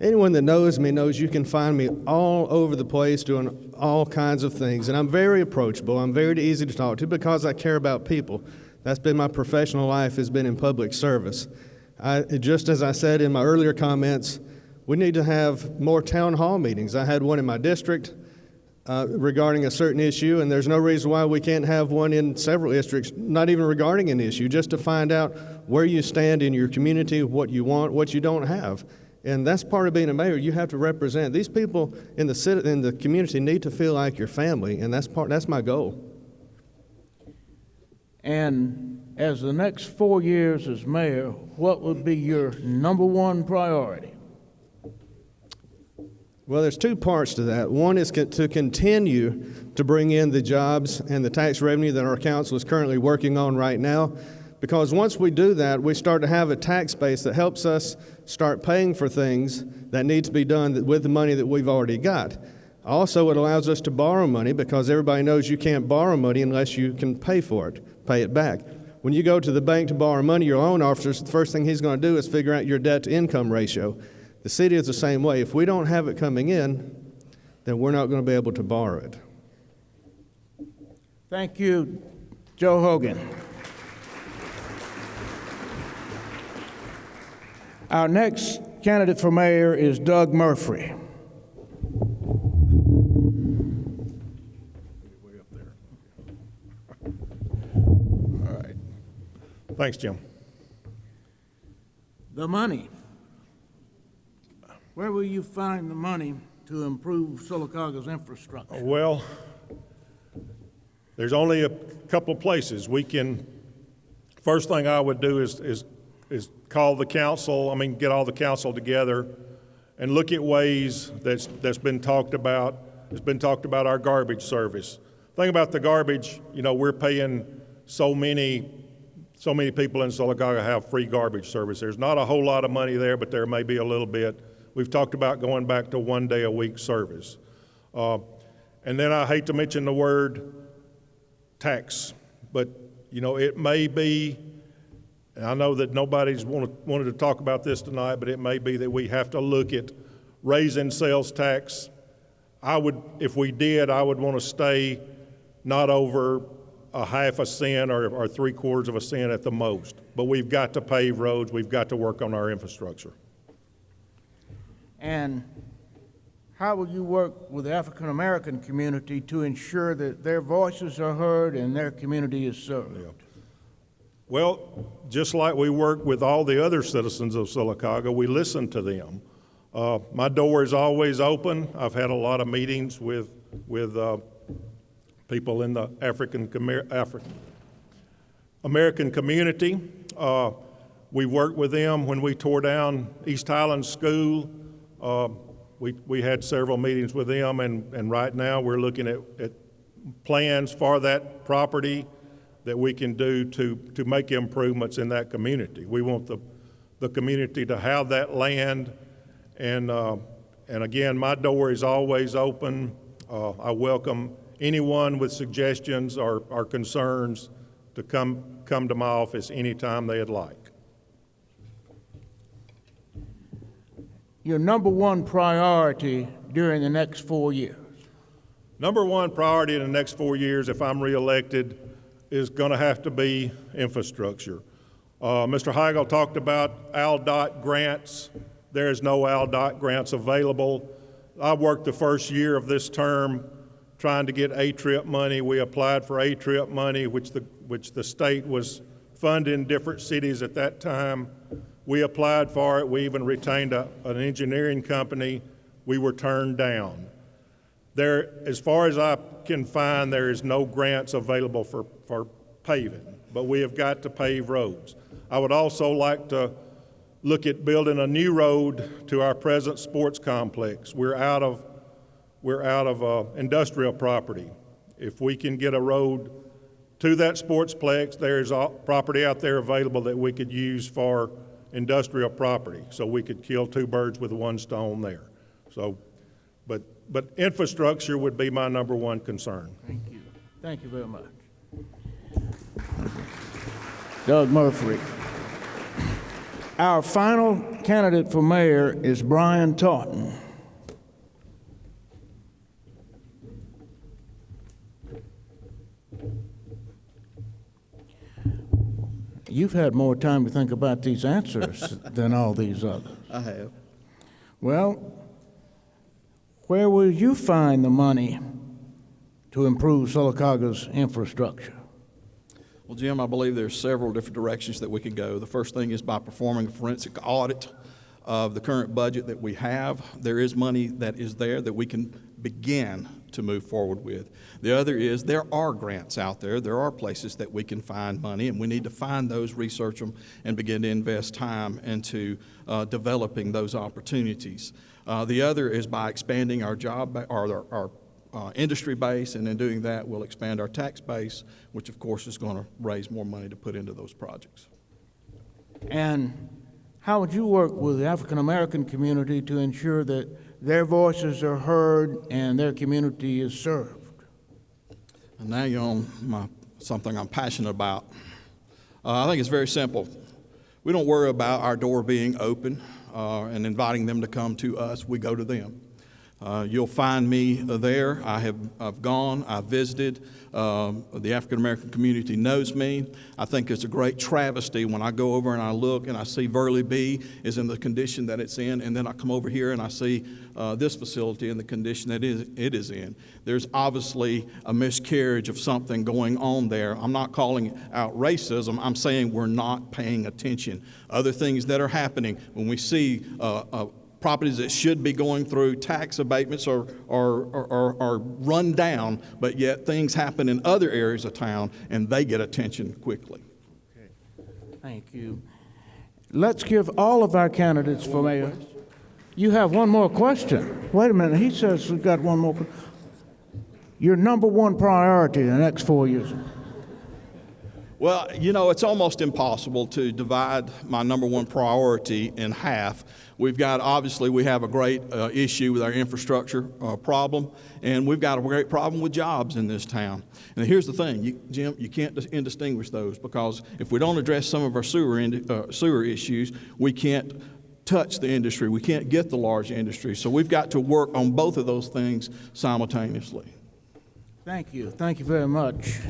Anyone that knows me knows you can find me all over the place doing all kinds of things. And I'm very approachable. I'm very easy to talk to because I care about people. That's been my professional life, has been in public service. Just as I said in my earlier comments, we need to have more town hall meetings. I had one in my district regarding a certain issue, and there's no reason why we can't have one in several districts, not even regarding an issue, just to find out where you stand in your community, what you want, what you don't have. And that's part of being a mayor. You have to represent. These people in the community need to feel like your family, and that's my goal. And as the next 4 years as mayor, what would be your #1 priority? Well, there's 2 parts to that. One is to continue to bring in the jobs and the tax revenue that our council is currently working on right now. Because once we do that, we start to have a tax base that helps us start paying for things that need to be done with the money that we've already got. Also, it allows us to borrow money because everybody knows you can't borrow money unless you can pay for it, pay it back. When you go to the bank to borrow money, your loan officer, the first thing he's going to do is figure out your debt-to-income ratio. The city is the same way. If we don't have it coming in, then we're not going to be able to borrow it. Thank you, Joe Hogan. Our next candidate for mayor is Doug Murphy. All right. Thanks, Jim. The money. Where will you find the money to improve Sylacauga's infrastructure? Well, there's only a couple places. First thing I would do is call the council, get all the council together and look at ways that's been talked about. It's been talked about our garbage service. Thing about the garbage, we're paying so many people in Sylacauga have free garbage service. There's not a whole lot of money there, but there may be a little bit. We've talked about going back to 1 day a week service. And then I hate to mention the word tax, but it may be, and I know that nobody's wanted to talk about this tonight, but it may be that we have to look at raising sales tax. If we did, I would want to stay not over a half a cent or 3/4 of a cent at the most. But we've got to pave roads. We've got to work on our infrastructure. And how will you work with the African American community to ensure that their voices are heard and their community is served? Yeah. Well, just like we work with all the other citizens of Sylacauga, we listen to them. My door is always open. I've had a lot of meetings with people in the African American community. We worked with them when we tore down East Highland School. We had several meetings with them, and right now we're looking at plans for that property that we can do to make improvements in that community. We want the the community to have that land. And again, my door is always open. I welcome anyone with suggestions or concerns to come to my office anytime they'd like. Your number one priority during the next 4 years? Number one priority in the next 4 years, if I'm reelected, is going to have to be infrastructure. Mr. HEIGL talked about ALDOT grants. There is no ALDOT grants available. I worked the first year of this term trying to get A-TRIP money. We applied for A-TRIP money, which the state was funding different cities at that time. We applied for it. We even retained an engineering company. We were turned down. There, as far as I can find, there is no grants available for paving, but we have got to pave roads. I would also like to look at building a new road to our present sports complex. We're out of industrial property. If we can get a road to that sportsplex, there's property out there available that we could use for industrial property, so we could kill two birds with one stone there. So, but infrastructure would be my number one concern. Thank you. Thank you very much. Doug Murphy. Our final candidate for mayor is Brian Taunton. You've had more time to think about these answers than all these others. I have. Well, where will you find the money to improve Sylacauga's infrastructure? Well, Jim, I believe there's several different directions that we can go. The first thing is by performing a forensic audit of the current budget that we have. There is money that is there that we can begin to move forward with. The other is there are grants out there. There are places that we can find money, and we need to find those, research them, and begin to invest time into developing those opportunities. The other is by expanding our our industry base, and in doing that, we'll expand our tax base, which of course is going to raise more money to put into those projects. And how would you work with the African American community to ensure that their voices are heard and their community is served? And now you're on something I'm passionate about. I think it's very simple. We don't worry about our door being open and inviting them to come to us. We go to them. You'll find me there. I've gone, I've visited. The African American community knows me. I think it's a great travesty when I go over and I look and I see Burley B is in the condition that it's in, and then I come over here and I see this facility in the condition that it is in. There's obviously a miscarriage of something going on there. I'm not calling out racism. I'm saying we're not paying attention. Other things that are happening when we see properties that should be going through tax abatements are run down, but yet things happen in other areas of town and they get attention quickly. Okay. Thank you. Let's give all of our candidates for mayor. You have one more question. Wait a minute, he says we've got one more. Your number one priority in the next 4 years. Well, you know, it's almost impossible to divide my number one priority in half. We've got, obviously, we have a great issue with our infrastructure problem, and we've got a great problem with jobs in this town. And here's the thing, Jim, you can't indistinguish those, because if we don't address some of our sewer issues, we can't touch the industry. We can't get the large industry. So we've got to work on both of those things simultaneously. Thank you. Thank you very much,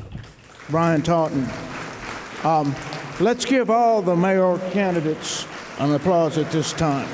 Brian Taunton. Let's give all the mayoral candidates an applause at this time.